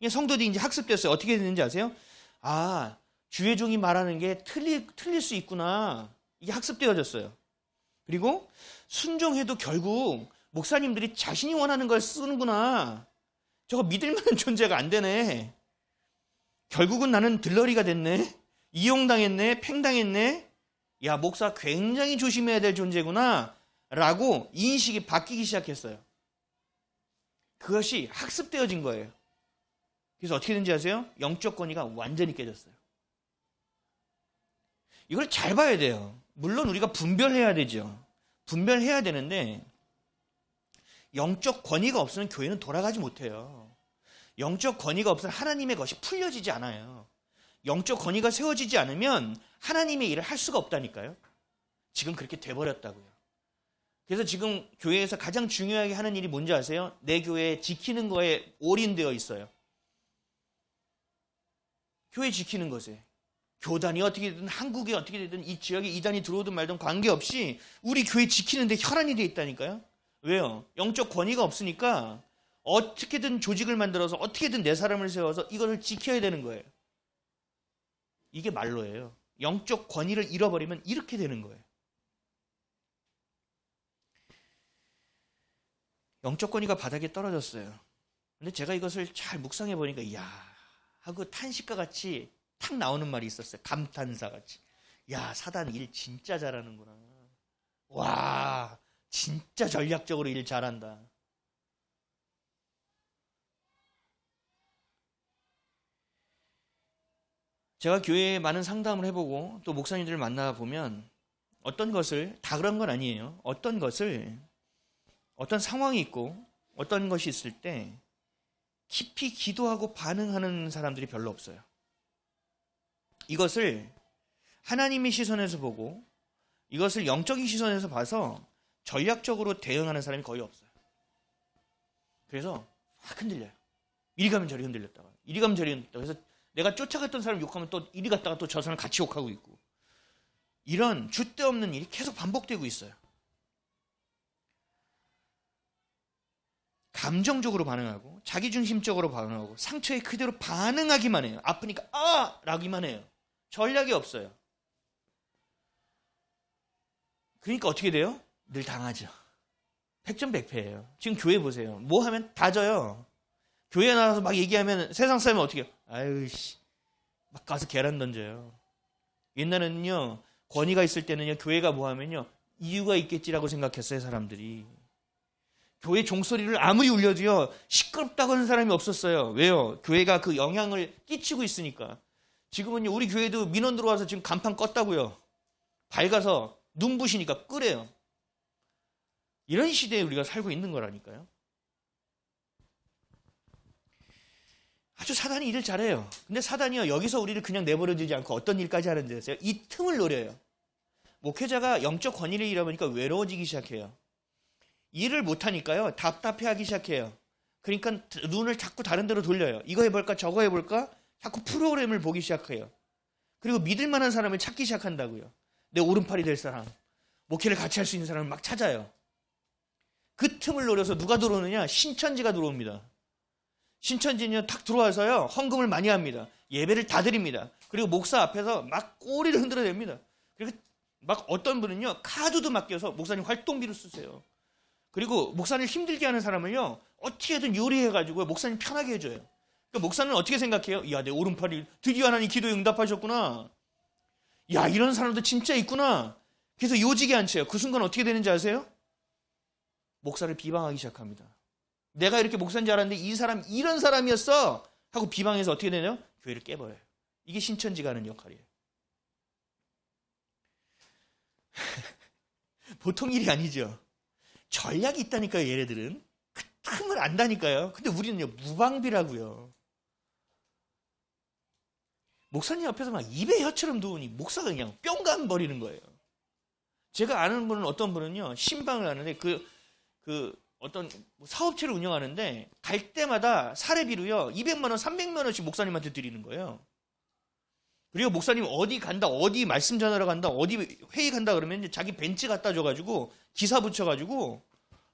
성도들이 이제 학습되었어요. 어떻게 됐는지 아세요? 아, 주의 종이 말하는 게 틀릴 수 있구나. 이게 학습되어졌어요. 그리고 순종해도 결국 목사님들이 자신이 원하는 걸 쓰는구나. 저거 믿을 만한 존재가 안 되네. 결국은 나는 들러리가 됐네. 이용당했네. 팽당했네. 야, 목사 굉장히 조심해야 될 존재구나. 라고 인식이 바뀌기 시작했어요. 그것이 학습되어진 거예요. 그래서 어떻게 된지 아세요? 영적 권위가 완전히 깨졌어요. 이걸 잘 봐야 돼요. 물론 우리가 분별해야 되죠. 분별해야 되는데 영적 권위가 없으면 교회는 돌아가지 못해요. 영적 권위가 없으면 하나님의 것이 풀려지지 않아요. 영적 권위가 세워지지 않으면 하나님의 일을 할 수가 없다니까요. 지금 그렇게 돼버렸다고요. 그래서 지금 교회에서 가장 중요하게 하는 일이 뭔지 아세요? 내 교회 지키는 거에 올인되어 있어요. 교회 지키는 것에. 교단이 어떻게 되든 한국이 어떻게 되든 이 지역에 이단이 들어오든 말든 관계없이 우리 교회 지키는데 혈안이 되어 있다니까요. 왜요? 영적 권위가 없으니까 어떻게든 조직을 만들어서 어떻게든 내 사람을 세워서 이것을 지켜야 되는 거예요. 이게 말로예요. 영적 권위를 잃어버리면 이렇게 되는 거예요. 영적 권위가 바닥에 떨어졌어요. 근데 제가 이것을 잘 묵상해 보니까 이야 하고 탄식과 같이 탁 나오는 말이 있었어요. 감탄사 같이. 야, 사단 일 진짜 잘하는구나. 와, 진짜 전략적으로 일 잘한다. 제가 교회에 많은 상담을 해보고 또 목사님들을 만나보면 어떤 것을, 다 그런 건 아니에요. 어떤 것을, 어떤 상황이 있고 어떤 것이 있을 때 깊이 기도하고 반응하는 사람들이 별로 없어요. 이것을 하나님의 시선에서 보고 이것을 영적인 시선에서 봐서 전략적으로 대응하는 사람이 거의 없어요. 그래서 확 흔들려요. 이리 가면 저리 흔들렸다가 이리 가면 저리 흔들렸다가. 그래서 내가 쫓아갔던 사람 욕하면 또 이리 갔다가 또 저 사람 같이 욕하고 있고, 이런 줏대 없는 일이 계속 반복되고 있어요. 감정적으로 반응하고 자기중심적으로 반응하고 상처에 그대로 반응하기만 해요. 아프니까 아! 라기만 해요. 전략이 없어요. 그러니까 어떻게 돼요? 늘 당하죠. 백전백패예요. 지금 교회 보세요. 뭐 하면 다 져요. 교회 나가서 막 얘기하면 세상 사람은 어떻게 해요? 아유 씨, 막 가서 계란 던져요. 옛날에는요, 권위가 있을 때는요, 교회가 뭐 하면요, 이유가 있겠지라고 생각했어요, 사람들이. 교회 종소리를 아무리 울려도요, 시끄럽다고 하는 사람이 없었어요. 왜요? 교회가 그 영향을 끼치고 있으니까. 지금은요, 우리 교회도 민원 들어와서 지금 간판 껐다고요. 밝아서 눈부시니까 끄래요. 이런 시대에 우리가 살고 있는 거라니까요. 아주 사단이 일을 잘해요. 근데 사단이요, 여기서 우리를 그냥 내버려두지 않고 어떤 일까지 하는지 아세요? 이 틈을 노려요. 목회자가 영적 권위를 잃어보니까 외로워지기 시작해요. 일을 못하니까요, 답답해하기 시작해요. 그러니까 눈을 자꾸 다른 데로 돌려요. 이거 해볼까 저거 해볼까 자꾸 프로그램을 보기 시작해요. 그리고 믿을 만한 사람을 찾기 시작한다고요. 내 오른팔이 될 사람, 목회를 같이 할 수 있는 사람을 막 찾아요. 그 틈을 노려서 누가 들어오느냐? 신천지가 들어옵니다. 신천지는 탁 들어와서요, 헌금을 많이 합니다. 예배를 다 드립니다. 그리고 목사 앞에서 막 꼬리를 흔들어댑니다. 그리고 막 어떤 분은요, 카드도 맡겨서 목사님 활동비로 쓰세요. 그리고 목사님 힘들게 하는 사람을요, 어떻게든 요리해가지고 목사님 편하게 해줘요. 그러니까 목사는 어떻게 생각해요? 야, 내 오른팔이 드디어 하나님 기도에 응답하셨구나. 야, 이런 사람도 진짜 있구나. 그래서 요직에 앉혀요. 그 순간 어떻게 되는지 아세요? 목사를 비방하기 시작합니다. 내가 이렇게 목사인 줄 알았는데 이 사람 이런 사람이었어 하고 비방해서 어떻게 되나요? 교회를 깨버려요. 이게 신천지가 하는 역할이에요. 보통 일이 아니죠. 전략이 있다니까요, 얘네들은. 그 틈을 안다니까요. 근데 우리는요, 무방비라고요. 목사님 앞에서 막 입에 혀처럼 도우니 목사가 그냥 뿅감 버리는 거예요. 제가 아는 분은 어떤 분은요, 신방을 하는데 어떤 사업체를 운영하는데 갈 때마다 사례비로요 200만 원, 300만 원씩 목사님한테 드리는 거예요. 그리고 목사님 어디 간다, 어디 말씀 전하러 간다, 어디 회의 간다 그러면 자기 벤츠 갖다 줘가지고 기사 붙여가지고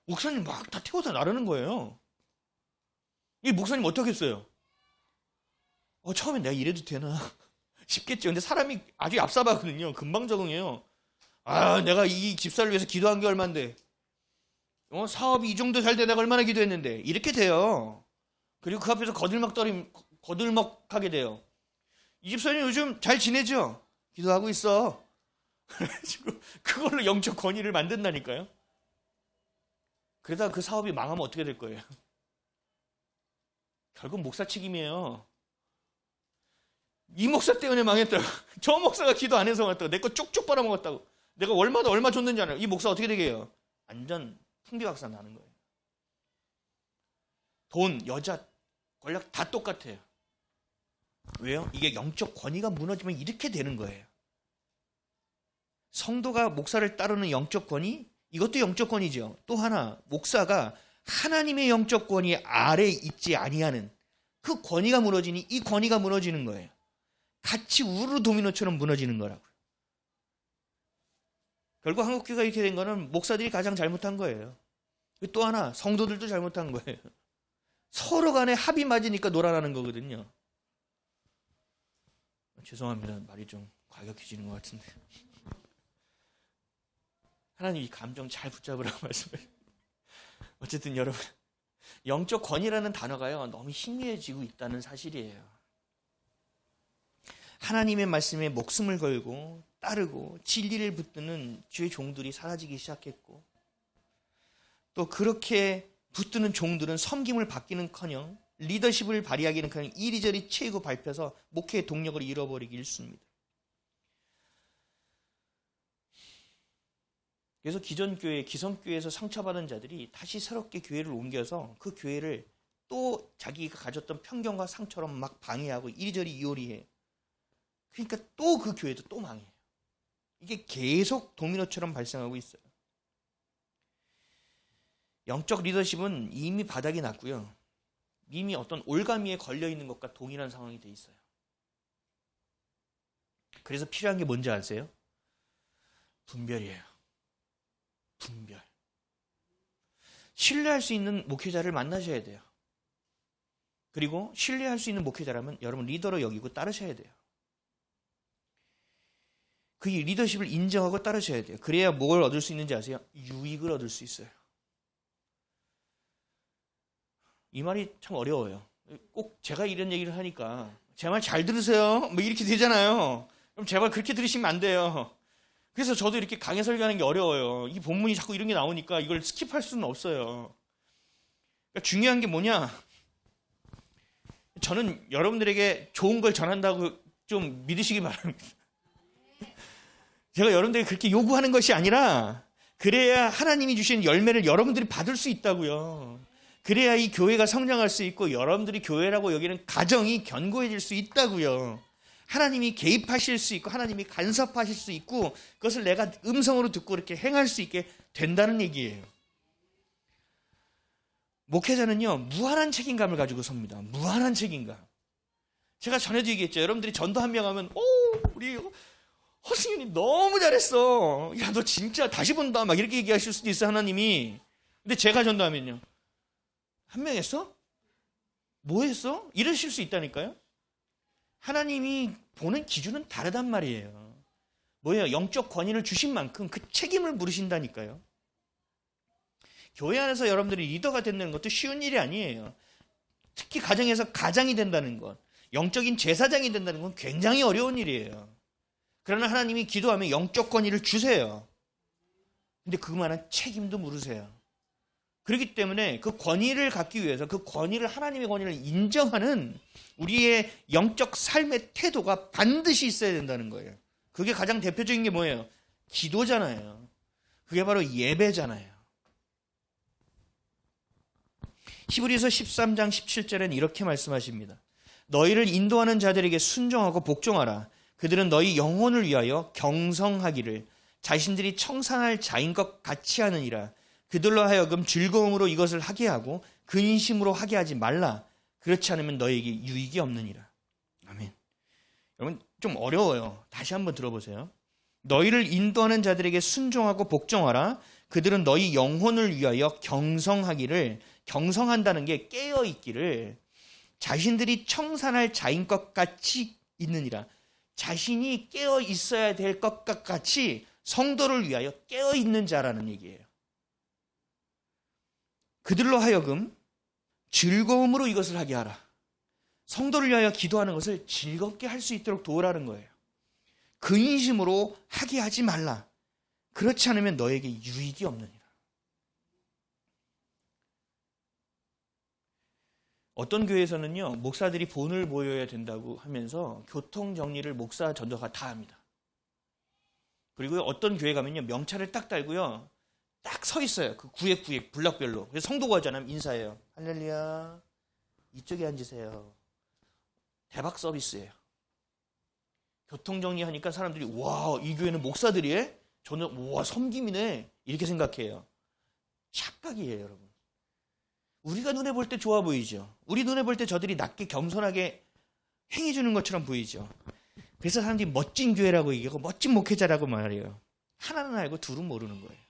목사님 막 다 태워다 나르는 거예요. 이 목사님 어떻겠어요? 처음엔 내가 이래도 되나 싶겠죠. 근데 사람이 아주 얍삽하거든요. 금방 적응해요. 아, 내가 이 집사를 위해서 기도한 게 얼만데, 사업이 이 정도 잘 돼 내가 얼마나 기도했는데, 이렇게 돼요. 그리고 그 앞에서 거들먹하게 돼요. 이 집사님 요즘 잘 지내죠? 기도하고 있어. 그래가지고 그걸로 영적 권위를 만든다니까요. 그러다가 그 사업이 망하면 어떻게 될 거예요? 결국 목사 책임이에요. 이 목사 때문에 망했다고. 저 목사가 기도 안 해서 망했다고. 내 거 쪽쪽 빨아먹었다고. 내가 얼마 줬는지 알아요. 이 목사 어떻게 되게 해요? 완전 풍비박산 나는 거예요. 돈, 여자, 권력 다 똑같아요. 왜요? 이게 영적 권위가 무너지면 이렇게 되는 거예요. 성도가 목사를 따르는 영적 권위, 이것도 영적 권위죠. 또 하나, 목사가 하나님의 영적 권위 아래에 있지 아니하는 그 권위가 무너지니 이 권위가 무너지는 거예요. 같이 우르르 도미노처럼 무너지는 거라고요. 결국 한국교회가 이렇게 된 거는 목사들이 가장 잘못한 거예요. 또 하나, 성도들도 잘못한 거예요. 서로 간에 합이 맞으니까 놀아나는 거거든요. 죄송합니다. 말이 좀 과격해지는 것 같은데. 하나님 이 감정 잘 붙잡으라고 말씀을. 어쨌든 여러분, 영적 권위라는 단어가요, 너무 희미해지고 있다는 사실이에요. 하나님의 말씀에 목숨을 걸고 따르고 진리를 붙드는 주의 종들이 사라지기 시작했고, 또 그렇게 붙드는 종들은 섬김을 받기는커녕 리더십을 발휘하기는커녕 이리저리 채우고 밟혀서 목회의 동력을 잃어버리기 일쑤입니다. 그래서 기성교회에서 상처받은 자들이 다시 새롭게 교회를 옮겨서 그 교회를 또 자기가 가졌던 편견과 상처럼 막 방해하고 이리저리 이효리해. 그러니까 또 그 교회도 또 망해요. 이게 계속 도미노처럼 발생하고 있어요. 영적 리더십은 이미 바닥이 났고요. 이미 어떤 올가미에 걸려있는 것과 동일한 상황이 돼 있어요. 그래서 필요한 게 뭔지 아세요? 분별이에요. 분별. 신뢰할 수 있는 목회자를 만나셔야 돼요. 그리고 신뢰할 수 있는 목회자라면 여러분 리더로 여기고 따르셔야 돼요. 그 리더십을 인정하고 따르셔야 돼요. 그래야 뭘 얻을 수 있는지 아세요? 유익을 얻을 수 있어요. 이 말이 참 어려워요. 꼭 제가 이런 얘기를 하니까 제 말 잘 들으세요. 뭐 이렇게 되잖아요. 그럼 제발 그렇게 들으시면 안 돼요. 그래서 저도 이렇게 강해 설교하는 게 어려워요. 이 본문이 자꾸 이런 게 나오니까 이걸 스킵할 수는 없어요. 그러니까 중요한 게 뭐냐? 저는 여러분들에게 좋은 걸 전한다고 좀 믿으시기 바랍니다. 제가 여러분들에게 그렇게 요구하는 것이 아니라 그래야 하나님이 주신 열매를 여러분들이 받을 수 있다고요. 그래야 이 교회가 성장할 수 있고 여러분들이 교회라고 여기는 가정이 견고해질 수 있다고요. 하나님이 개입하실 수 있고 하나님이 간섭하실 수 있고 그것을 내가 음성으로 듣고 이렇게 행할 수 있게 된다는 얘기예요. 목회자는요, 무한한 책임감을 가지고 섭니다. 무한한 책임감. 제가 전에도 얘기했죠. 여러분들이 전도 한 명 하면 우리 허승윤이 너무 잘했어. 야, 너 진짜 다시 본다. 막 이렇게 얘기하실 수도 있어요, 하나님이. 근데 제가 전도하면요. 한 명 했어? 뭐 했어? 이러실 수 있다니까요. 하나님이 보는 기준은 다르단 말이에요. 뭐예요? 영적 권위를 주신 만큼 그 책임을 물으신다니까요. 교회 안에서 여러분들이 리더가 된다는 것도 쉬운 일이 아니에요. 특히 가정에서 가장이 된다는 것, 영적인 제사장이 된다는 건 굉장히 어려운 일이에요. 그러나 하나님이 기도하면 영적 권위를 주세요. 근데 그만한 책임도 물으세요. 그렇기 때문에 그 권위를 갖기 위해서 그 권위를 하나님의 권위를 인정하는 우리의 영적 삶의 태도가 반드시 있어야 된다는 거예요. 그게 가장 대표적인 게 뭐예요? 기도잖아요. 그게 바로 예배잖아요. 히브리서 13장 17절에는 이렇게 말씀하십니다. 너희를 인도하는 자들에게 순종하고 복종하라. 그들은 너희 영혼을 위하여 경성하기를 자신들이 청산할 자인 것 같이 하느니라. 그들로 하여금 즐거움으로 이것을 하게 하고 근심으로 하게 하지 말라. 그렇지 않으면 너에게 유익이 없느니라. 아멘. 여러분 좀 어려워요. 다시 한번 들어보세요. 너희를 인도하는 자들에게 순종하고 복종하라. 그들은 너희 영혼을 위하여 경성하기를, 경성한다는 게 깨어있기를 자신들이 청산할 자인 것 같이 있느니라. 자신이 깨어 있어야 될 것 같이 성도를 위하여 깨어 있는 자라는 얘기예요. 그들로 하여금 즐거움으로 이것을 하게 하라. 성도를 위하여 기도하는 것을 즐겁게 할 수 있도록 도우라는 거예요. 근심으로 하게 하지 말라. 그렇지 않으면 너에게 유익이 없느니라. 어떤 교회에서는요, 목사들이 본을 보여야 된다고 하면서 교통 정리를 목사 전도가 다 합니다. 그리고 어떤 교회 가면요, 명찰을 딱 달고요, 딱 서 있어요. 그 구획 블럭별로. 그래서 성도가 하잖아요. 인사해요. 할렐루야. 이쪽에 앉으세요. 대박 서비스예요. 교통 정리하니까 사람들이 와, 이 교회는 목사들이 해? 저는 와, 섬김이네. 이렇게 생각해요. 착각이에요, 여러분. 우리가 눈에 볼 때 좋아 보이죠. 우리 눈에 볼 때 저들이 낮게 겸손하게 행해주는 것처럼 보이죠. 그래서 사람들이 멋진 교회라고 얘기하고 멋진 목회자라고 말해요. 하나는 알고 둘은 모르는 거예요.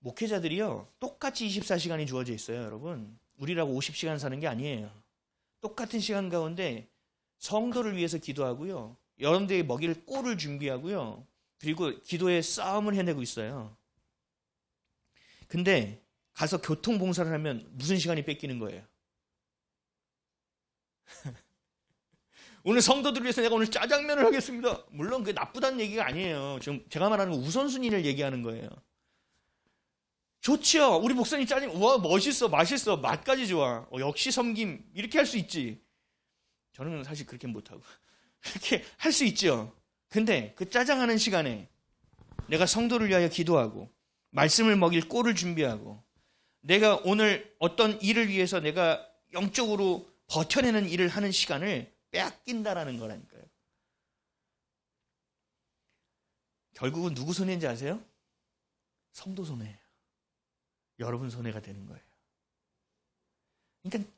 목회자들이요, 똑같이 24시간이 주어져 있어요, 여러분. 우리라고 50시간 사는 게 아니에요. 똑같은 시간 가운데 성도를 위해서 기도하고요, 여러분들의 먹일 꼴을 준비하고요, 그리고 기도의 싸움을 해내고 있어요. 근데 가서 교통봉사를 하면 무슨 시간이 뺏기는 거예요? 오늘 성도들을 위해서 내가 오늘 짜장면을 하겠습니다. 물론 그게 나쁘다는 얘기가 아니에요. 지금 제가 말하는 건 우선순위를 얘기하는 거예요. 좋지요. 우리 목사님 짜장면, 와, 멋있어, 맛있어, 맛까지 좋아. 역시 섬김. 이렇게 할 수 있지. 저는 사실 그렇게 못하고. 그렇게 할 수 있죠. 근데 그 짜장하는 시간에 내가 성도를 위하여 기도하고 말씀을 먹일 꼴을 준비하고 내가 오늘 어떤 일을 위해서 내가 영적으로 버텨내는 일을 하는 시간을 빼앗긴다라는 거라니까요. 결국은 누구 손해인지 아세요? 성도 손해예요. 여러분 손해가 되는 거예요. 그러니까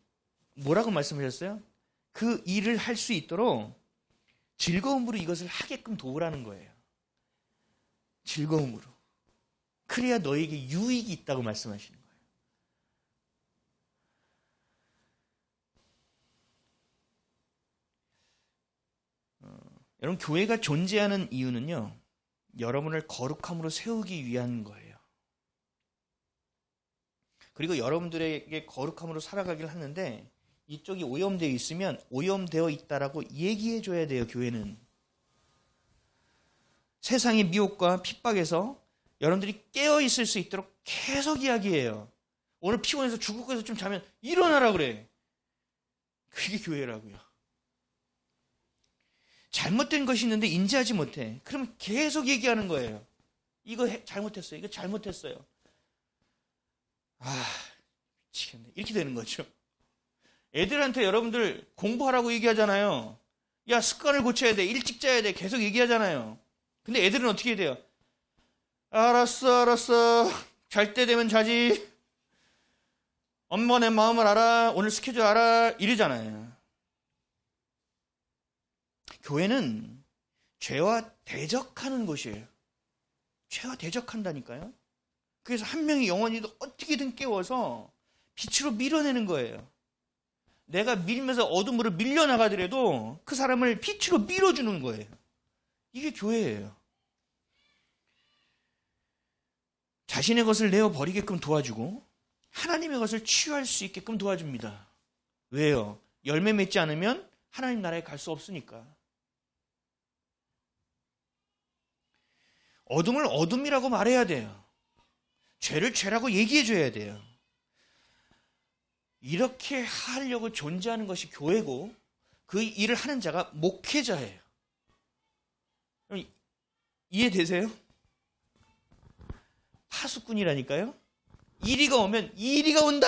뭐라고 말씀하셨어요? 그 일을 할 수 있도록 즐거움으로 이것을 하게끔 도우라는 거예요. 즐거움으로. 그래야 너에게 유익이 있다고 말씀하시는 거예요. 여러분, 교회가 존재하는 이유는요, 여러분을 거룩함으로 세우기 위한 거예요. 그리고 여러분들에게 거룩함으로 살아가길 하는데 이쪽이 오염되어 있으면 오염되어 있다라고 얘기해 줘야 돼요. 교회는. 세상의 미혹과 핍박에서 여러분들이 깨어 있을 수 있도록 계속 이야기해요. 오늘 피곤해서 죽을 거에서 좀 자면 일어나라 그래. 그게 교회라고요. 잘못된 것이 있는데 인지하지 못해. 그러면 계속 얘기하는 거예요. 이거 잘못했어요. 이거 잘못했어요. 아, 미치겠네. 이렇게 되는 거죠. 애들한테 여러분들 공부하라고 얘기하잖아요. 야, 습관을 고쳐야 돼. 일찍 자야 돼. 계속 얘기하잖아요. 근데 애들은 어떻게 해야 돼요? 알았어. 잘 때 되면 자지. 엄마 내 마음을 알아. 오늘 스케줄 알아. 이러잖아요. 교회는 죄와 대적하는 곳이에요. 죄와 대적한다니까요. 그래서 한 명이 영혼이도 어떻게든 깨워서 빛으로 밀어내는 거예요. 내가 밀면서 어둠으로 밀려나가더라도 그 사람을 빛으로 밀어주는 거예요. 이게 교회예요. 자신의 것을 내어버리게끔 도와주고 하나님의 것을 취할 수 있게끔 도와줍니다. 왜요? 열매 맺지 않으면 하나님 나라에 갈 수 없으니까. 어둠을 어둠이라고 말해야 돼요. 죄를 죄라고 얘기해 줘야 돼요. 이렇게 하려고 존재하는 것이 교회고 그 일을 하는 자가 목회자예요. 이해되세요? 파수꾼이라니까요. 이리가 오면 이리가 온다.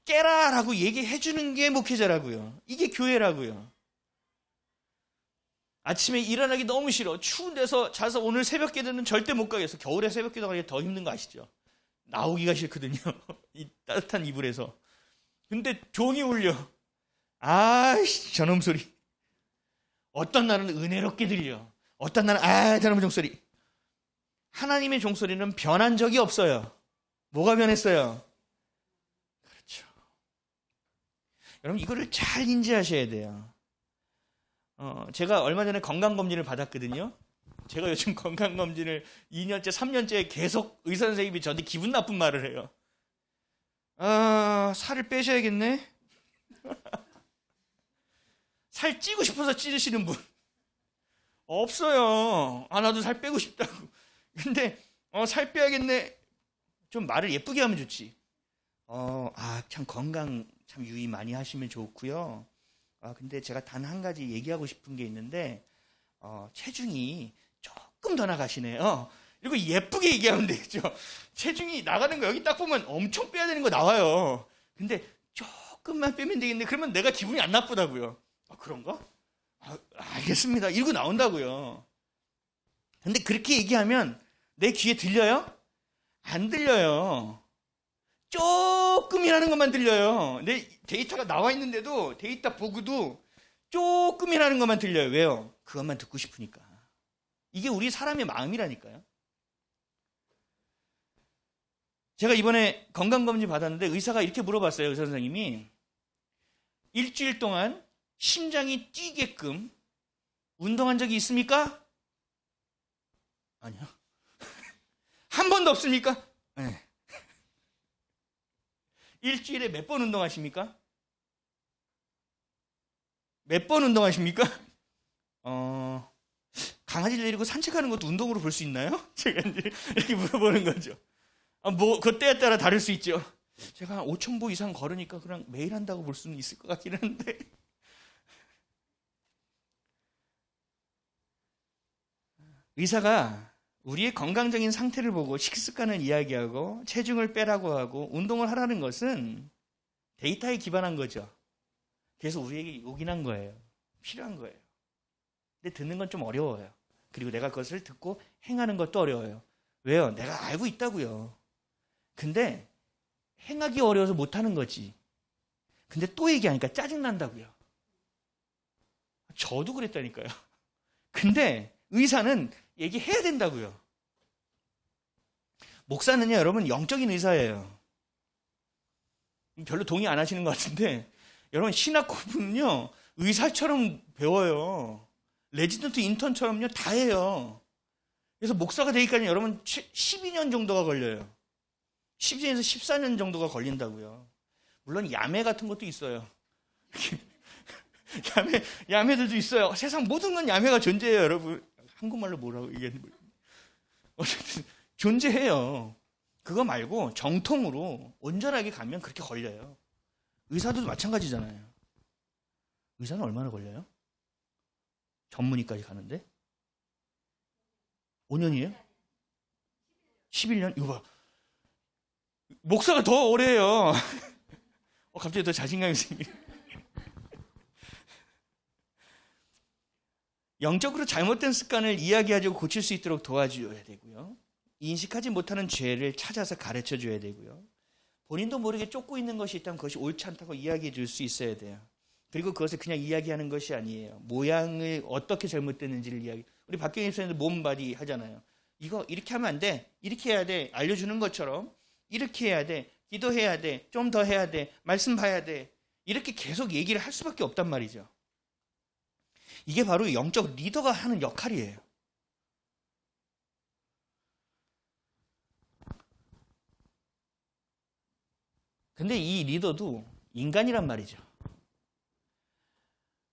깨라 라고 얘기해 주는 게 목회자라고요. 이게 교회라고요. 아침에 일어나기 너무 싫어. 추운 데서 자서 오늘 새벽 기도는 절대 못 가겠어. 겨울에 새벽 기도 가기 더 힘든 거 아시죠? 나오기가 싫거든요. 이 따뜻한 이불에서. 근데 종이 울려. 아이씨, 저놈 소리. 어떤 날은 은혜롭게 들려. 어떤 날은 저놈 종소리. 하나님의 종소리는 변한 적이 없어요. 뭐가 변했어요? 그렇죠. 여러분 이거를 잘 인지하셔야 돼요. 제가 얼마 전에 건강검진을 받았거든요. 제가 요즘 건강검진을 2년째, 3년째 계속 의사 선생님이 저한테 기분 나쁜 말을 해요. 살을 빼셔야겠네. 살 찌고 싶어서 찌르시는 분 없어요. 나도 살 빼고 싶다고. 근데 살 빼야겠네. 좀 말을 예쁘게 하면 좋지. 참 건강 참 유의 많이 하시면 좋고요. 근데 제가 단 한 가지 얘기하고 싶은 게 있는데 체중이 조금 더 나가시네요. 이거 예쁘게 얘기하면 되겠죠. 체중이 나가는 거 여기 딱 보면 엄청 빼야 되는 거 나와요. 근데 조금만 빼면 되겠네. 그러면 내가 기분이 안 나쁘다고요. 그런가? 알겠습니다. 이러고 나온다고요. 근데 그렇게 얘기하면 내 귀에 들려요? 안 들려요. 조금이라는 것만 들려요. 내 데이터가 나와 있는데도 데이터 보고도 조금이라는 것만 들려요. 왜요? 그것만 듣고 싶으니까. 이게 우리 사람의 마음이라니까요. 제가 이번에 건강검진 받았는데 의사가 이렇게 물어봤어요. 의사 선생님이 일주일 동안 심장이 뛰게끔 운동한 적이 있습니까? 아니요. 한 번도 없습니까? 네. 일주일에 몇 번 운동하십니까? 몇 번 운동하십니까? 강아지를 데리고 산책하는 것도 운동으로 볼 수 있나요? 제가 이제 이렇게 물어보는 거죠. 그때에 따라 다를 수 있죠. 제가 한 5,000보 이상 걸으니까 그냥 매일 한다고 볼 수는 있을 것 같긴 한데. 의사가 우리의 건강적인 상태를 보고 식습관을 이야기하고 체중을 빼라고 하고 운동을 하라는 것은 데이터에 기반한 거죠. 그래서 우리에게 요긴한 거예요. 필요한 거예요. 근데 듣는 건 좀 어려워요. 그리고 내가 그것을 듣고 행하는 것도 어려워요. 왜요? 내가 알고 있다고요. 근데 행하기 어려워서 못하는 거지. 근데 또 얘기하니까 짜증난다고요. 저도 그랬다니까요. 근데 의사는 얘기해야 된다고요. 목사는요, 여러분 영적인 의사예요. 별로 동의 안 하시는 것 같은데 여러분 신학 공부는요 의사처럼 배워요. 레지던트 인턴처럼요 다 해요. 그래서 목사가 되기까지 여러분 12년 정도가 걸려요. 10년에서 14년 정도가 걸린다고요. 물론 야매 같은 것도 있어요. 야매들도 있어요. 세상 모든 건 야매가 존재해요, 여러분. 한국말로 뭐라고 얘기하는 거예요? 어쨌든 존재해요. 그거 말고 정통으로 온전하게 가면 그렇게 걸려요. 의사도 마찬가지잖아요. 의사는 얼마나 걸려요? 전문의까지 가는데? 5년이에요? 11년? 이거 봐. 목사가 더 오래해요. 갑자기 더 자신감이 생기네. 영적으로 잘못된 습관을 이야기하고 고칠 수 있도록 도와줘야 되고요. 인식하지 못하는 죄를 찾아서 가르쳐 줘야 되고요. 본인도 모르게 쫓고 있는 것이 있다면 그것이 옳지 않다고 이야기해 줄 수 있어야 돼요. 그리고 그것을 그냥 이야기하는 것이 아니에요. 모양을 어떻게 잘못됐는지를 이야기. 우리 박경희 목사님도 몸바디 하잖아요. 이거 이렇게 하면 안 돼. 이렇게 해야 돼. 알려주는 것처럼 이렇게 해야 돼. 기도해야 돼. 좀 더 해야 돼. 말씀 봐야 돼. 이렇게 계속 얘기를 할 수밖에 없단 말이죠. 이게 바로 영적 리더가 하는 역할이에요. 근데 이 리더도 인간이란 말이죠.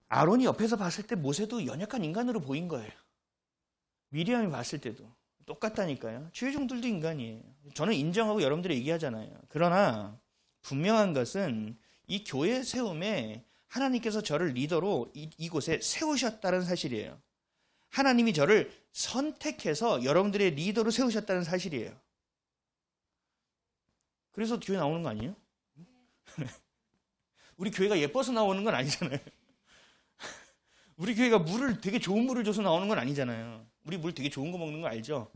아론이 옆에서 봤을 때 모세도 연약한 인간으로 보인 거예요. 미리암이 봤을 때도 똑같다니까요. 주의 종들도 인간이에요. 저는 인정하고 여러분들이 얘기하잖아요. 그러나 분명한 것은 이 교회 세움에 하나님께서 저를 리더로 이곳에 세우셨다는 사실이에요. 하나님이 저를 선택해서 여러분들의 리더로 세우셨다는 사실이에요. 그래서 교회 나오는 거 아니에요? 우리 교회가 예뻐서 나오는 건 아니잖아요. 우리 교회가 물을 되게 좋은 물을 줘서 나오는 건 아니잖아요. 우리 물 되게 좋은 거 먹는 거 알죠?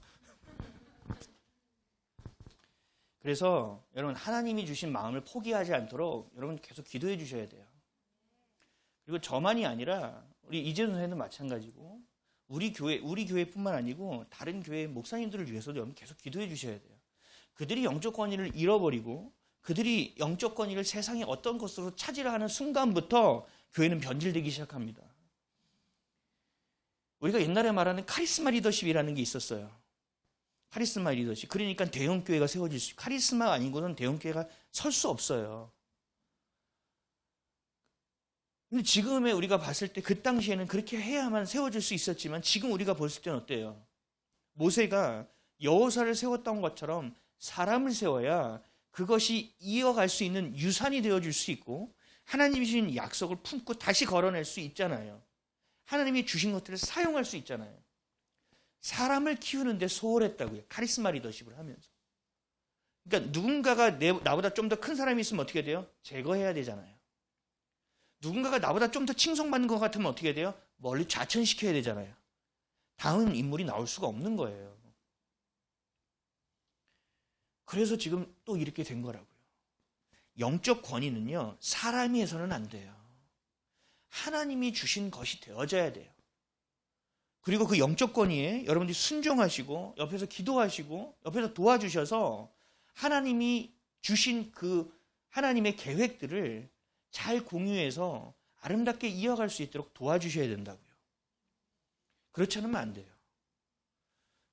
그래서 여러분 하나님이 주신 마음을 포기하지 않도록 여러분 계속 기도해 주셔야 돼요. 그리고 저만이 아니라 우리 이재훈 선생님도 마찬가지고 우리 교회뿐만 아니고 다른 교회 목사님들을 위해서도 여러분 계속 기도해 주셔야 돼요. 그들이 영적 권위를 잃어버리고 그들이 영적 권위를 세상의 어떤 것으로 차지를 하는 순간부터 교회는 변질되기 시작합니다. 우리가 옛날에 말하는 카리스마 리더십이라는 게 있었어요. 카리스마 리더십. 그러니까 대형교회가 세워질 수, 카리스마가 아니고는 대형교회가 설 수 없어요. 근데 지금의 우리가 봤을 때 그 당시에는 그렇게 해야만 세워질 수 있었지만 지금 우리가 봤을 때는 어때요? 모세가 여호사를 세웠던 것처럼 사람을 세워야 그것이 이어갈 수 있는 유산이 되어줄 수 있고 하나님이 주신 약속을 품고 다시 걸어낼 수 있잖아요. 하나님이 주신 것들을 사용할 수 있잖아요. 사람을 키우는데 소홀했다고요. 카리스마 리더십을 하면서. 그러니까 누군가가 나보다 좀 더 큰 사람이 있으면 어떻게 돼요? 제거해야 되잖아요. 누군가가 나보다 좀 더 칭송받는 것 같으면 어떻게 돼요? 멀리 좌천시켜야 되잖아요. 다음 인물이 나올 수가 없는 거예요. 그래서 지금 또 이렇게 된 거라고요. 영적 권위는요, 사람이 해서는 안 돼요. 하나님이 주신 것이 되어져야 돼요. 그리고 그 영적 권위에 여러분들이 순종하시고 옆에서 기도하시고 옆에서 도와주셔서 하나님이 주신 그 하나님의 계획들을 잘 공유해서 아름답게 이어갈 수 있도록 도와주셔야 된다고요. 그렇지 않으면 안 돼요.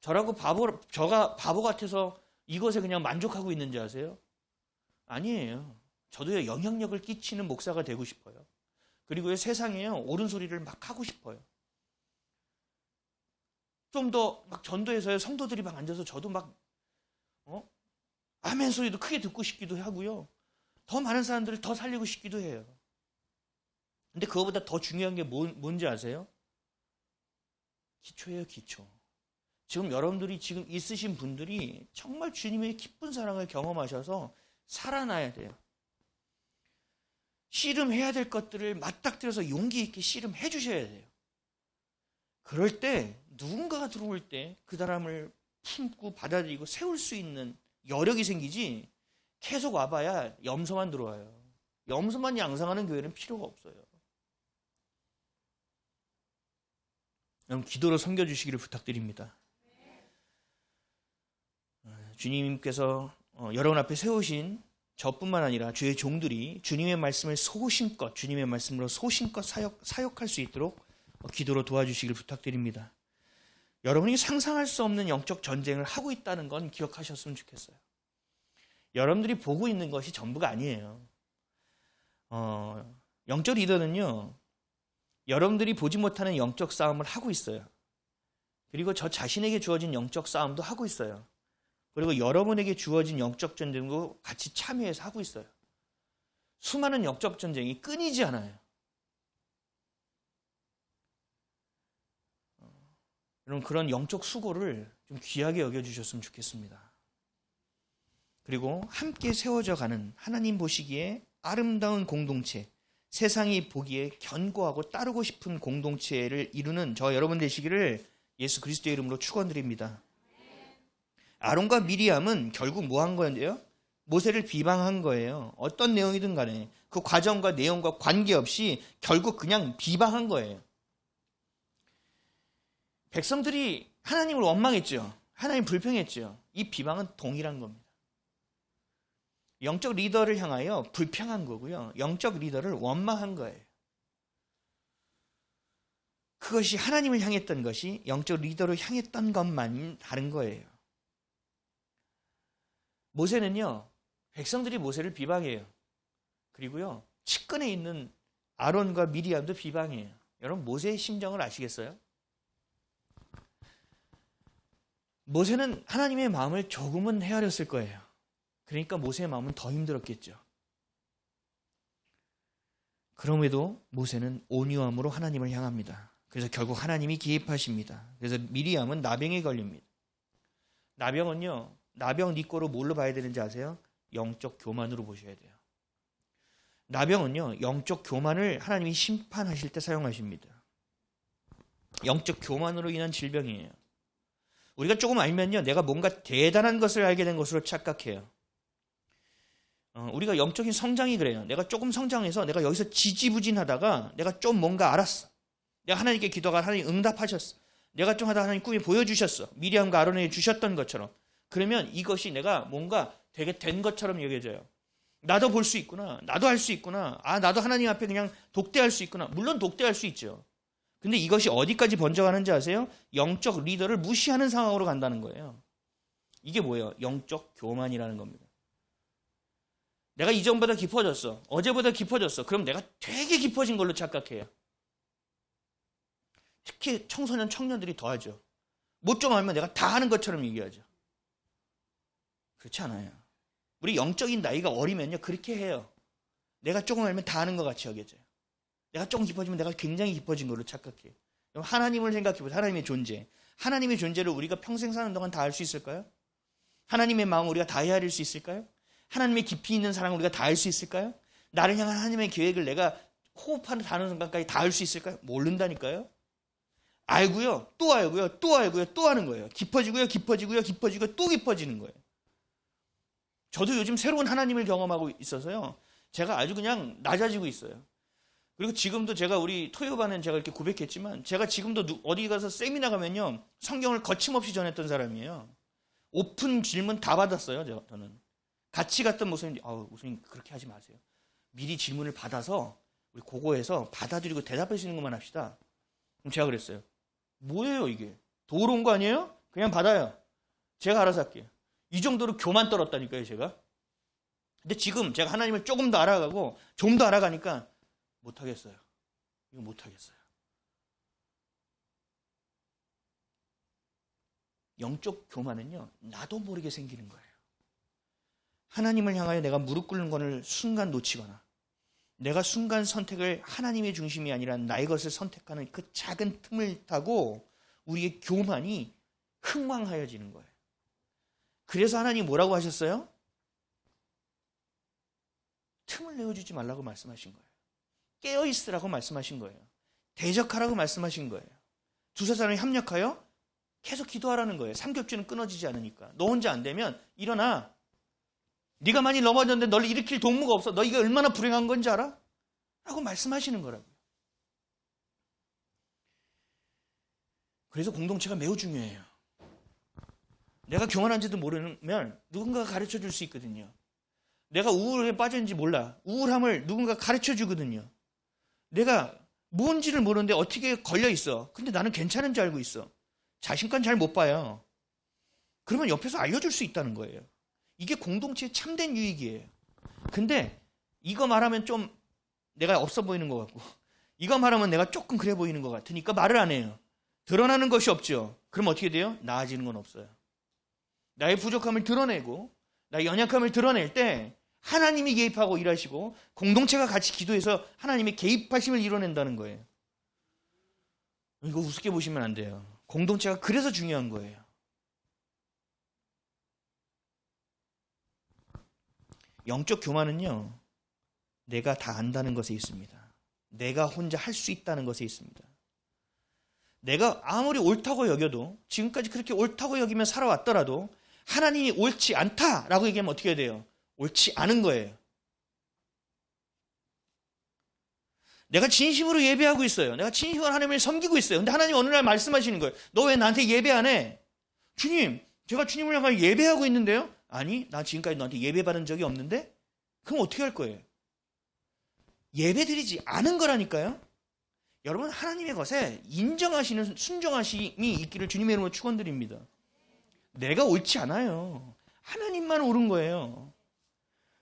저가 바보 같아서 이것에 그냥 만족하고 있는지 아세요? 아니에요. 저도요, 영향력을 끼치는 목사가 되고 싶어요. 그리고 세상에요, 옳은 소리를 막 하고 싶어요. 좀 더 막 전도해서요, 성도들이 막 앉아서 저도 막 아멘 소리도 크게 듣고 싶기도 하고요. 더 많은 사람들을 더 살리고 싶기도 해요. 근데 그거보다 더 중요한 게 뭔지 아세요? 기초예요, 기초. 지금 여러분들이 지금 있으신 분들이 정말 주님의 기쁜 사랑을 경험하셔서 살아나야 돼요. 씨름해야 될 것들을 맞닥뜨려서 용기 있게 씨름해 주셔야 돼요. 그럴 때 누군가가 들어올 때 그 사람을 품고 받아들이고 세울 수 있는 여력이 생기지 계속 와봐야 염소만 들어와요. 염소만 양상하는 교회는 필요가 없어요. 여러분 기도로 섬겨주시기를 부탁드립니다. 주님께서 여러분 앞에 세우신 저뿐만 아니라 주의 종들이 주님의 말씀을 소신껏 주님의 말씀으로 소신껏 사역할 수 있도록 기도로 도와주시기를 부탁드립니다. 여러분이 상상할 수 없는 영적 전쟁을 하고 있다는 건 기억하셨으면 좋겠어요. 여러분들이 보고 있는 것이 전부가 아니에요. 영적 리더는요, 여러분들이 보지 못하는 영적 싸움을 하고 있어요. 그리고 저 자신에게 주어진 영적 싸움도 하고 있어요. 그리고 여러분에게 주어진 영적 전쟁도 같이 참여해서 하고 있어요. 수많은 영적 전쟁이 끊이지 않아요. 여러분, 그런 영적 수고를 좀 귀하게 여겨주셨으면 좋겠습니다. 그리고 함께 세워져 가는 하나님 보시기에 아름다운 공동체, 세상이 보기에 견고하고 따르고 싶은 공동체를 이루는 저 여러분 되시기를 예수 그리스도의 이름으로 축원드립니다. 아론과 미리암은 결국 뭐 한 거예요? 모세를 비방한 거예요. 어떤 내용이든 간에 그 과정과 내용과 관계없이 결국 그냥 비방한 거예요. 백성들이 하나님을 원망했죠. 하나님 불평했죠. 이 비방은 동일한 겁니다. 영적 리더를 향하여 불평한 거고요. 영적 리더를 원망한 거예요. 그것이 하나님을 향했던 것이 영적 리더로 향했던 것만 다른 거예요. 모세는요, 백성들이 모세를 비방해요. 그리고요, 측근에 있는 아론과 미리암도 비방해요. 여러분, 모세의 심정을 아시겠어요? 모세는 하나님의 마음을 조금은 헤아렸을 거예요. 그러니까 모세의 마음은 더 힘들었겠죠. 그럼에도 모세는 온유함으로 하나님을 향합니다. 그래서 결국 하나님이 개입하십니다. 그래서 미리암은 나병에 걸립니다. 나병은요, 나병 니꼬로 뭘로 봐야 되는지 아세요? 영적 교만으로 보셔야 돼요. 나병은요, 영적 교만을 하나님이 심판하실 때 사용하십니다. 영적 교만으로 인한 질병이에요. 우리가 조금 알면요, 내가 뭔가 대단한 것을 알게 된 것으로 착각해요. 우리가 영적인 성장이 그래요. 내가 조금 성장해서 내가 여기서 지지부진하다가 내가 좀 뭔가 알았어. 내가 하나님께 기도하가 하나님 응답하셨어. 내가 좀 하다가 하나님 꿈이 보여주셨어. 미리암과 아론에게 주셨던 것처럼. 그러면 이것이 내가 뭔가 되게 된 것처럼 여겨져요. 나도 볼 수 있구나. 나도 할 수 있구나. 나도 하나님 앞에 그냥 독대할 수 있구나. 물론 독대할 수 있죠. 근데 이것이 어디까지 번져가는지 아세요? 영적 리더를 무시하는 상황으로 간다는 거예요. 이게 뭐예요? 영적 교만이라는 겁니다. 내가 이전보다 깊어졌어. 어제보다 깊어졌어. 그럼 내가 되게 깊어진 걸로 착각해요. 특히 청소년, 청년들이 더하죠. 못 좀 알면 내가 다 하는 것처럼 얘기하죠. 그렇지 않아요. 우리 영적인 나이가 어리면요, 그렇게 해요. 내가 조금 알면 다 아는 것 같이 여겨져요. 내가 조금 깊어지면 내가 굉장히 깊어진 걸로 착각해요. 하나님을 생각해보세요. 하나님의 존재. 하나님의 존재를 우리가 평생 사는 동안 다 알 수 있을까요? 하나님의 마음을 우리가 다 헤아릴 수 있을까요? 하나님의 깊이 있는 사랑을 우리가 다 알 수 있을까요? 나를 향한 하나님의 계획을 내가 호흡하는 다는 순간까지 다 알 수 있을까요? 모른다니까요. 알고요, 또 알고요, 또 알고요, 또 하는 거예요. 깊어지고요, 깊어지고요, 깊어지고 또 깊어지는 거예요. 저도 요즘 새로운 하나님을 경험하고 있어서요, 제가 아주 그냥 낮아지고 있어요. 그리고 지금도 제가 우리 토요반은 제가 이렇게 고백했지만, 제가 지금도 어디 가서 세미나 가면요, 성경을 거침없이 전했던 사람이에요. 오픈 질문 다 받았어요, 저는. 같이 갔던 목사님, 목사님 그렇게 하지 마세요. 미리 질문을 받아서 우리 고고해서 받아들이고 대답할 수 있는 것만 합시다. 그럼 제가 그랬어요. 뭐예요 이게? 도로운 거 아니에요? 그냥 받아요. 제가 알아서 할게요. 이 정도로 교만 떨었다니까요, 제가. 근데 지금 제가 하나님을 조금 더 알아가고 좀 더 알아가니까 못하겠어요. 이거 못하겠어요. 영적 교만은요, 나도 모르게 생기는 거예요. 하나님을 향하여 내가 무릎 꿇는 것을 순간 놓치거나, 내가 순간 선택을 하나님의 중심이 아니라 나의 것을 선택하는 그 작은 틈을 타고 우리의 교만이 흥왕하여지는 거예요. 그래서 하나님이 뭐라고 하셨어요? 틈을 내어주지 말라고 말씀하신 거예요. 깨어있으라고 말씀하신 거예요. 대적하라고 말씀하신 거예요. 두세 사람이 협력하여 계속 기도하라는 거예요. 삼겹줄은 끊어지지 않으니까. 너 혼자 안 되면 일어나. 네가 많이 넘어졌는데 널 일으킬 동무가 없어. 너 이게 얼마나 불행한 건지 알아? 라고 말씀하시는 거라고요. 그래서 공동체가 매우 중요해요. 내가 교만한지도 모르면 누군가가 가르쳐 줄 수 있거든요. 내가 우울에 빠졌는지 몰라. 우울함을 누군가 가르쳐 주거든요. 내가 뭔지를 모르는데 어떻게 걸려 있어. 근데 나는 괜찮은 줄 알고 있어. 자신감 잘 못 봐요. 그러면 옆에서 알려줄 수 있다는 거예요. 이게 공동체의 참된 유익이에요. 근데 이거 말하면 좀 내가 없어 보이는 것 같고 이거 말하면 내가 조금 그래 보이는 것 같으니까 말을 안 해요. 드러나는 것이 없죠. 그럼 어떻게 돼요? 나아지는 건 없어요. 나의 부족함을 드러내고 나의 연약함을 드러낼 때 하나님이 개입하고 일하시고 공동체가 같이 기도해서 하나님의 개입하심을 이뤄낸다는 거예요. 이거 우습게 보시면 안 돼요. 공동체가 그래서 중요한 거예요. 영적 교만은요, 내가 다 안다는 것에 있습니다. 내가 혼자 할 수 있다는 것에 있습니다. 내가 아무리 옳다고 여겨도, 지금까지 그렇게 옳다고 여기면 살아왔더라도 하나님이 옳지 않다라고 얘기하면 어떻게 해야 돼요? 옳지 않은 거예요. 내가 진심으로 예배하고 있어요. 내가 진심으로 하나님을 섬기고 있어요. 근데 하나님 어느 날 말씀하시는 거예요. 너 왜 나한테 예배 안 해? 주님, 제가 주님을 향해 예배하고 있는데요? 아니, 나 지금까지 너한테 예배 받은 적이 없는데? 그럼 어떻게 할 거예요? 예배 드리지 않은 거라니까요. 여러분, 하나님의 것에 인정하시는 순종하심이 있기를 주님의 이름으로 축원드립니다. 내가 옳지 않아요. 하나님만 옳은 거예요.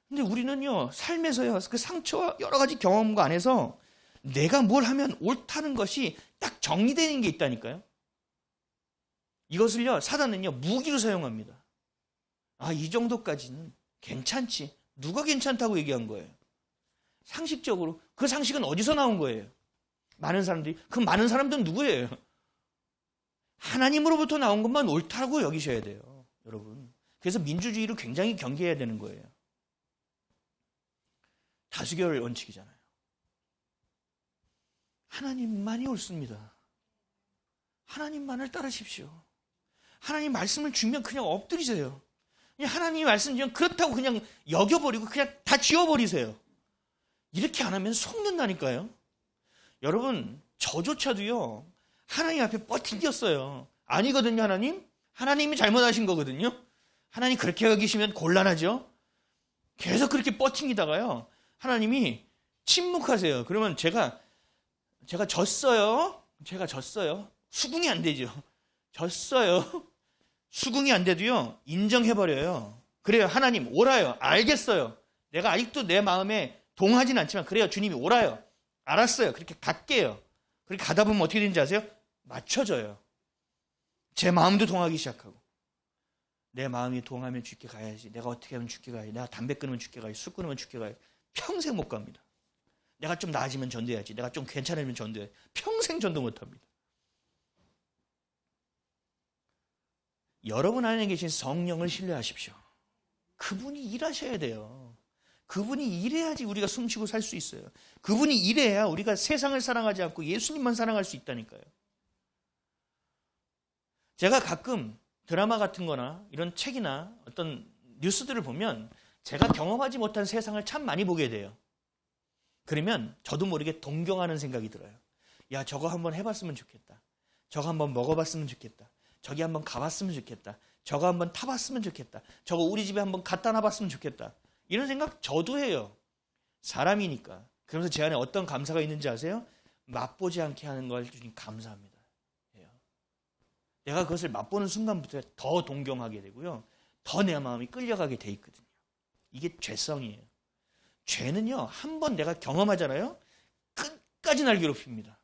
근데 우리는요, 삶에서요, 그 상처와 여러 가지 경험과 안에서 내가 뭘 하면 옳다는 것이 딱 정리되는 게 있다니까요. 이것을요, 사단은요, 무기로 사용합니다. 아, 이 정도까지는 괜찮지. 누가 괜찮다고 얘기한 거예요? 상식적으로. 그 상식은 어디서 나온 거예요? 많은 사람들이. 그 많은 사람들은 누구예요? 하나님으로부터 나온 것만 옳다고 여기셔야 돼요, 여러분. 그래서 민주주의를 굉장히 경계해야 되는 거예요. 다수결 원칙이잖아요. 하나님만이 옳습니다. 하나님만을 따르십시오. 하나님 말씀을 주면 그냥 엎드리세요. 그냥 하나님이 말씀 주면 그렇다고 그냥 여겨버리고 그냥 다 지워버리세요. 이렇게 안 하면 속는다니까요. 여러분, 저조차도요, 하나님 앞에 뻗팅겼어요. 아니거든요, 하나님. 하나님이 잘못하신 거거든요. 하나님 그렇게 여기시면 곤란하죠. 계속 그렇게 뻗팅기다가요, 하나님이 침묵하세요. 그러면 제가 졌어요. 제가 졌어요. 수긍이 안 되죠. 졌어요. 수긍이 안 돼도요, 인정해버려요. 그래요, 하나님 옳아요. 알겠어요. 내가 아직도 내 마음에 동하진 않지만 그래요, 주님이 옳아요. 알았어요. 그렇게 갈게요. 그렇게 가다 보면 어떻게 되는지 아세요? 맞춰져요. 제 마음도 동하기 시작하고. 내 마음이 동하면 죽게 가야지. 내가 어떻게 하면 죽게 가야지. 내가 담배 끊으면 죽게 가야지. 술 끊으면 죽게 가야지. 평생 못 갑니다. 내가 좀 나아지면 전도해야지. 내가 좀 괜찮으면 전도해야지. 평생 전도 못합니다. 여러분 안에 계신 성령을 신뢰하십시오. 그분이 일하셔야 돼요. 그분이 일해야지 우리가 숨쉬고 살 수 있어요. 그분이 일해야 우리가 세상을 사랑하지 않고 예수님만 사랑할 수 있다니까요. 제가 가끔 드라마 같은 거나 이런 책이나 어떤 뉴스들을 보면 제가 경험하지 못한 세상을 참 많이 보게 돼요. 그러면 저도 모르게 동경하는 생각이 들어요. 야, 저거 한번 해봤으면 좋겠다. 저거 한번 먹어봤으면 좋겠다. 저기 한번 가봤으면 좋겠다. 저거 한번 타봤으면 좋겠다. 저거 우리 집에 한번 갖다 놔봤으면 좋겠다. 이런 생각 저도 해요. 사람이니까. 그러면서 제 안에 어떤 감사가 있는지 아세요? 맛보지 않게 하는 걸 주님 감사합니다. 내가 그것을 맛보는 순간부터 더 동경하게 되고요. 더 내 마음이 끌려가게 돼 있거든요. 이게 죄성이에요. 죄는요, 한번 내가 경험하잖아요. 끝까지 날 괴롭힙니다.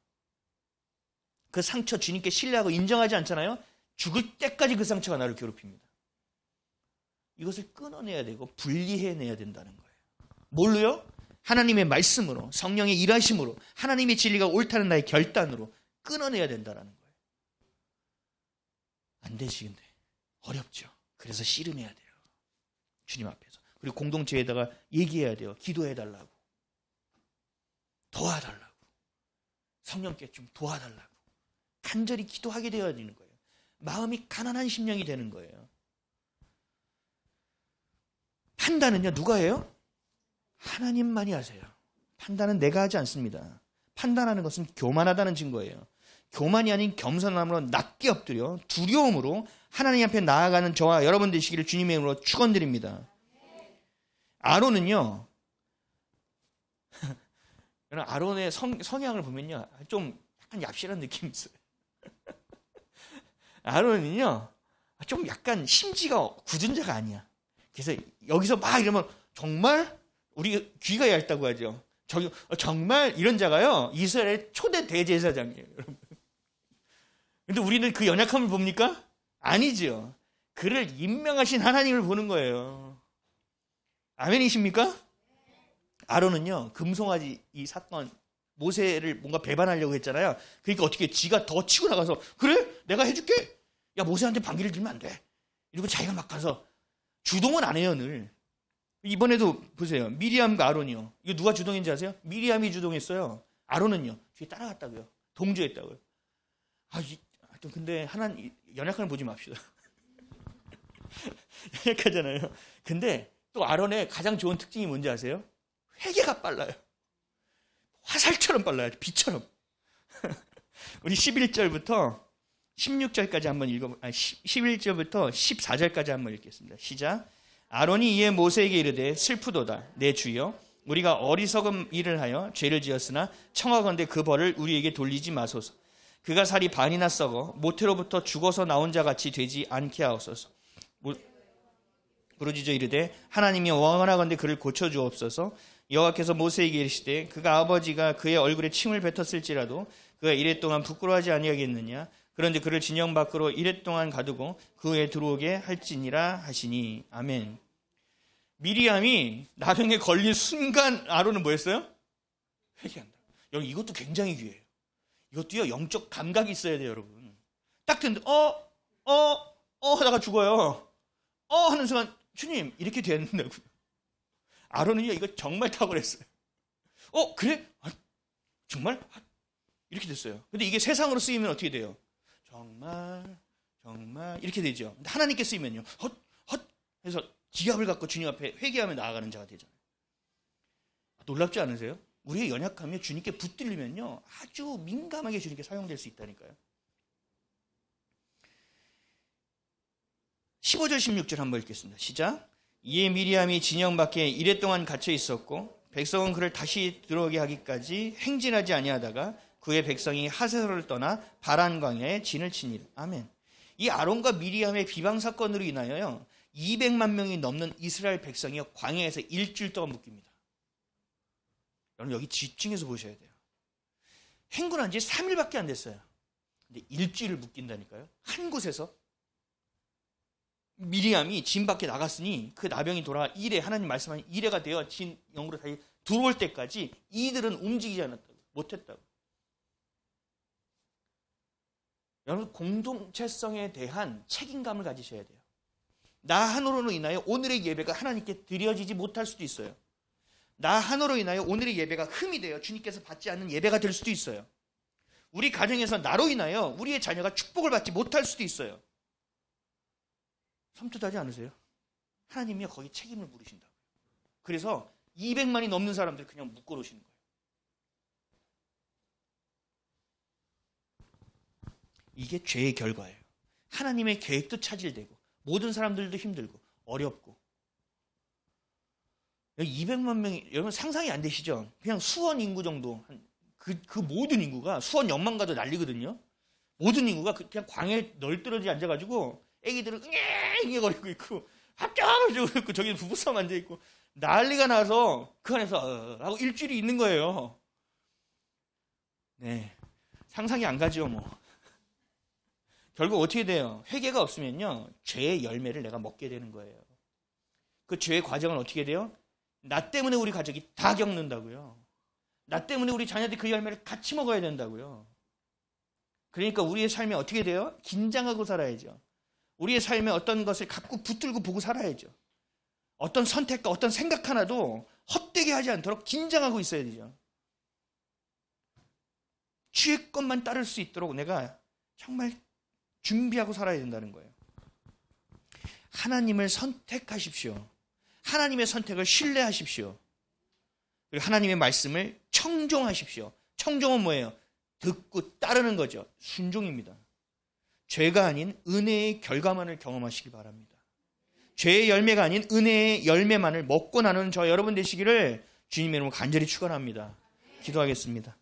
그 상처 주님께 신뢰하고 인정하지 않잖아요. 죽을 때까지 그 상처가 나를 괴롭힙니다. 이것을 끊어내야 되고 분리해내야 된다는 거예요. 뭘로요? 하나님의 말씀으로, 성령의 일하심으로, 하나님의 진리가 옳다는 나의 결단으로 끊어내야 된다는 거예요. 안 되지, 근데. 어렵죠. 그래서 씨름해야 돼요. 주님 앞에서. 그리고 공동체에다가 얘기해야 돼요. 기도해달라고. 도와달라고. 성령께 좀 도와달라고. 간절히 기도하게 되어야 되는 거예요. 마음이 가난한 심령이 되는 거예요. 판단은요, 누가 해요? 하나님만이 하세요. 판단은 내가 하지 않습니다. 판단하는 것은 교만하다는 증거예요. 교만이 아닌 겸손함으로 낮게 엎드려 두려움으로 하나님 앞에 나아가는 저와 여러분 되시기를 주님의 이름으로 축원드립니다. 아론은요, 아론의 성향을 보면요, 좀 약간 얍실한 느낌이 있어요. 아론은요, 좀 약간 심지가 굳은 자가 아니야. 그래서 여기서 막 이러면 정말 우리 귀가 얇다고 하죠. 정말 이런 자가요 이스라엘 초대 대제사장이에요, 여러분. 근데 우리는 그 연약함을 봅니까? 아니죠. 그를 임명하신 하나님을 보는 거예요. 아멘이십니까? 아론은요 금송아지 이 사건 모세를 뭔가 배반하려고 했잖아요. 그러니까 어떻게 지가 더 치고 나가서 그래 내가 해줄게. 야 모세한테 반기를 들면 안 돼. 이러고 자기가 막 가서 주동은 안 해요 늘. 이번에도 보세요. 미리암과 아론이요. 이거 누가 주동인지 아세요? 미리암이 주동했어요. 아론은요 뒤에 따라갔다고요. 동조했다고요. 하여튼 근데 하나님 연약함을 보지 맙시다. 연약하잖아요. 근데 또 아론의 가장 좋은 특징이 뭔지 아세요? 회개가 빨라요. 화살처럼 빨라요. 빛처럼. 우리 11절부터 16절까지 한번 11절부터 14절까지 한번 읽겠습니다. 시작. 아론이 이에 모세에게 이르되 슬프도다 내 주여 우리가 어리석은 일을 하여 죄를 지었으나 청하건대 그 벌을 우리에게 돌리지 마소서. 그가 살이 반이나 썩어 모태로부터 죽어서 나온 자 같이 되지 않게 하옵소서. 부르짖어 이르되 하나님이 원하건대 그를 고쳐 주옵소서. 여호와께서 모세에게 이르시되 그가 아버지가 그의 얼굴에 침을 뱉었을지라도 그가 이랫동안 부끄러워하지 아니하겠느냐. 그런데 그를 진영 밖으로 이랫동안 가두고 그 후에 들어오게 할지니라 하시니. 아멘. 미리암이 나병에 걸린 순간 아론은 뭐였어요? 회개한다. 여러분 이것도 굉장히 귀해요. 이것도요 영적 감각이 있어야 돼요, 여러분. 딱 듣는데 하다가 죽어요. 하는 순간 주님 이렇게 된다고. 아론은요 이거 정말 탁월했어요. 그래? 정말? 이렇게 됐어요. 근데 이게 세상으로 쓰이면 어떻게 돼요? 정말 이렇게 되죠. 근데 하나님께 쓰이면요 헛 해서 기합을 갖고 주님 앞에 회개하며 나아가는 자가 되잖아요. 놀랍지 않으세요? 우리의 연약함이 주님께 붙들리면요 아주 민감하게 주님께 사용될 수 있다니까요. 15절 16절 한번 읽겠습니다. 시작. 이에 미리암이 진영 밖에 이랫동안 갇혀 있었고 백성은 그를 다시 들어오게 하기까지 행진하지 아니하다가 그의 백성이 하세로를 떠나 바란 광야에 진을 치니라. 아멘. 이 아론과 미리암의 비방 사건으로 인하여요 200만 명이 넘는 이스라엘 백성이 광야에서 일주일 동안 묶입니다. 여러분 여기 집중해서 보셔야 돼요. 행군한 지 3일밖에 안 됐어요. 근데 일주일을 묶인다니까요. 한 곳에서. 미리암이 진 밖에 나갔으니 그 나병이 돌아 이래 하나님 말씀하신 이래가 되어 진 영으로 다시 들어올 때까지 이들은 움직이지 않았다고. 못했다고. 여러분 공동체성에 대한 책임감을 가지셔야 돼요. 나 하나로 인하여 오늘의 예배가 하나님께 드려지지 못할 수도 있어요. 나 하나로 인하여 오늘의 예배가 흠이 되어 주님께서 받지 않는 예배가 될 수도 있어요. 우리 가정에서 나로 인하여 우리의 자녀가 축복을 받지 못할 수도 있어요. 섬뜩하지 않으세요? 하나님이 거기 책임을 물으신다고요. 그래서 200만이 넘는 사람들 그냥 묶어놓으시는 거예요. 이게 죄의 결과예요. 하나님의 계획도 차질되고 모든 사람들도 힘들고 어렵고. 여기 200만 명이 여러분 상상이 안 되시죠? 그냥 수원 인구 정도 그 모든 인구가 수원 옆만 가도 난리거든요. 모든 인구가 그냥 광야에 널브러지 앉아가지고 애기들은 응애거리고 있고 합격을 주고 있고 저기는 부부싸움 앉아있고 난리가 나서 그 안에서 하고 일주일이 있는 거예요. 네, 상상이 안 가죠 뭐. 결국 어떻게 돼요? 회개가 없으면요 죄의 열매를 내가 먹게 되는 거예요. 그 죄의 과정은 어떻게 돼요? 나 때문에 우리 가족이 다 겪는다고요. 나 때문에 우리 자녀들이 그 열매를 같이 먹어야 된다고요. 그러니까 우리의 삶이 어떻게 돼요? 긴장하고 살아야죠. 우리의 삶에 어떤 것을 갖고 붙들고 보고 살아야죠. 어떤 선택과 어떤 생각 하나도 헛되게 하지 않도록 긴장하고 있어야 되죠. 주의 것만 따를 수 있도록 내가 정말 준비하고 살아야 된다는 거예요. 하나님을 선택하십시오. 하나님의 선택을 신뢰하십시오. 그리고 하나님의 말씀을 청종하십시오. 청종은 뭐예요? 듣고 따르는 거죠. 순종입니다. 죄가 아닌 은혜의 결과만을 경험하시기 바랍니다. 죄의 열매가 아닌 은혜의 열매만을 먹고 나누는 저 여러분 되시기를 주님의 이름으로 간절히 축원합니다. 기도하겠습니다.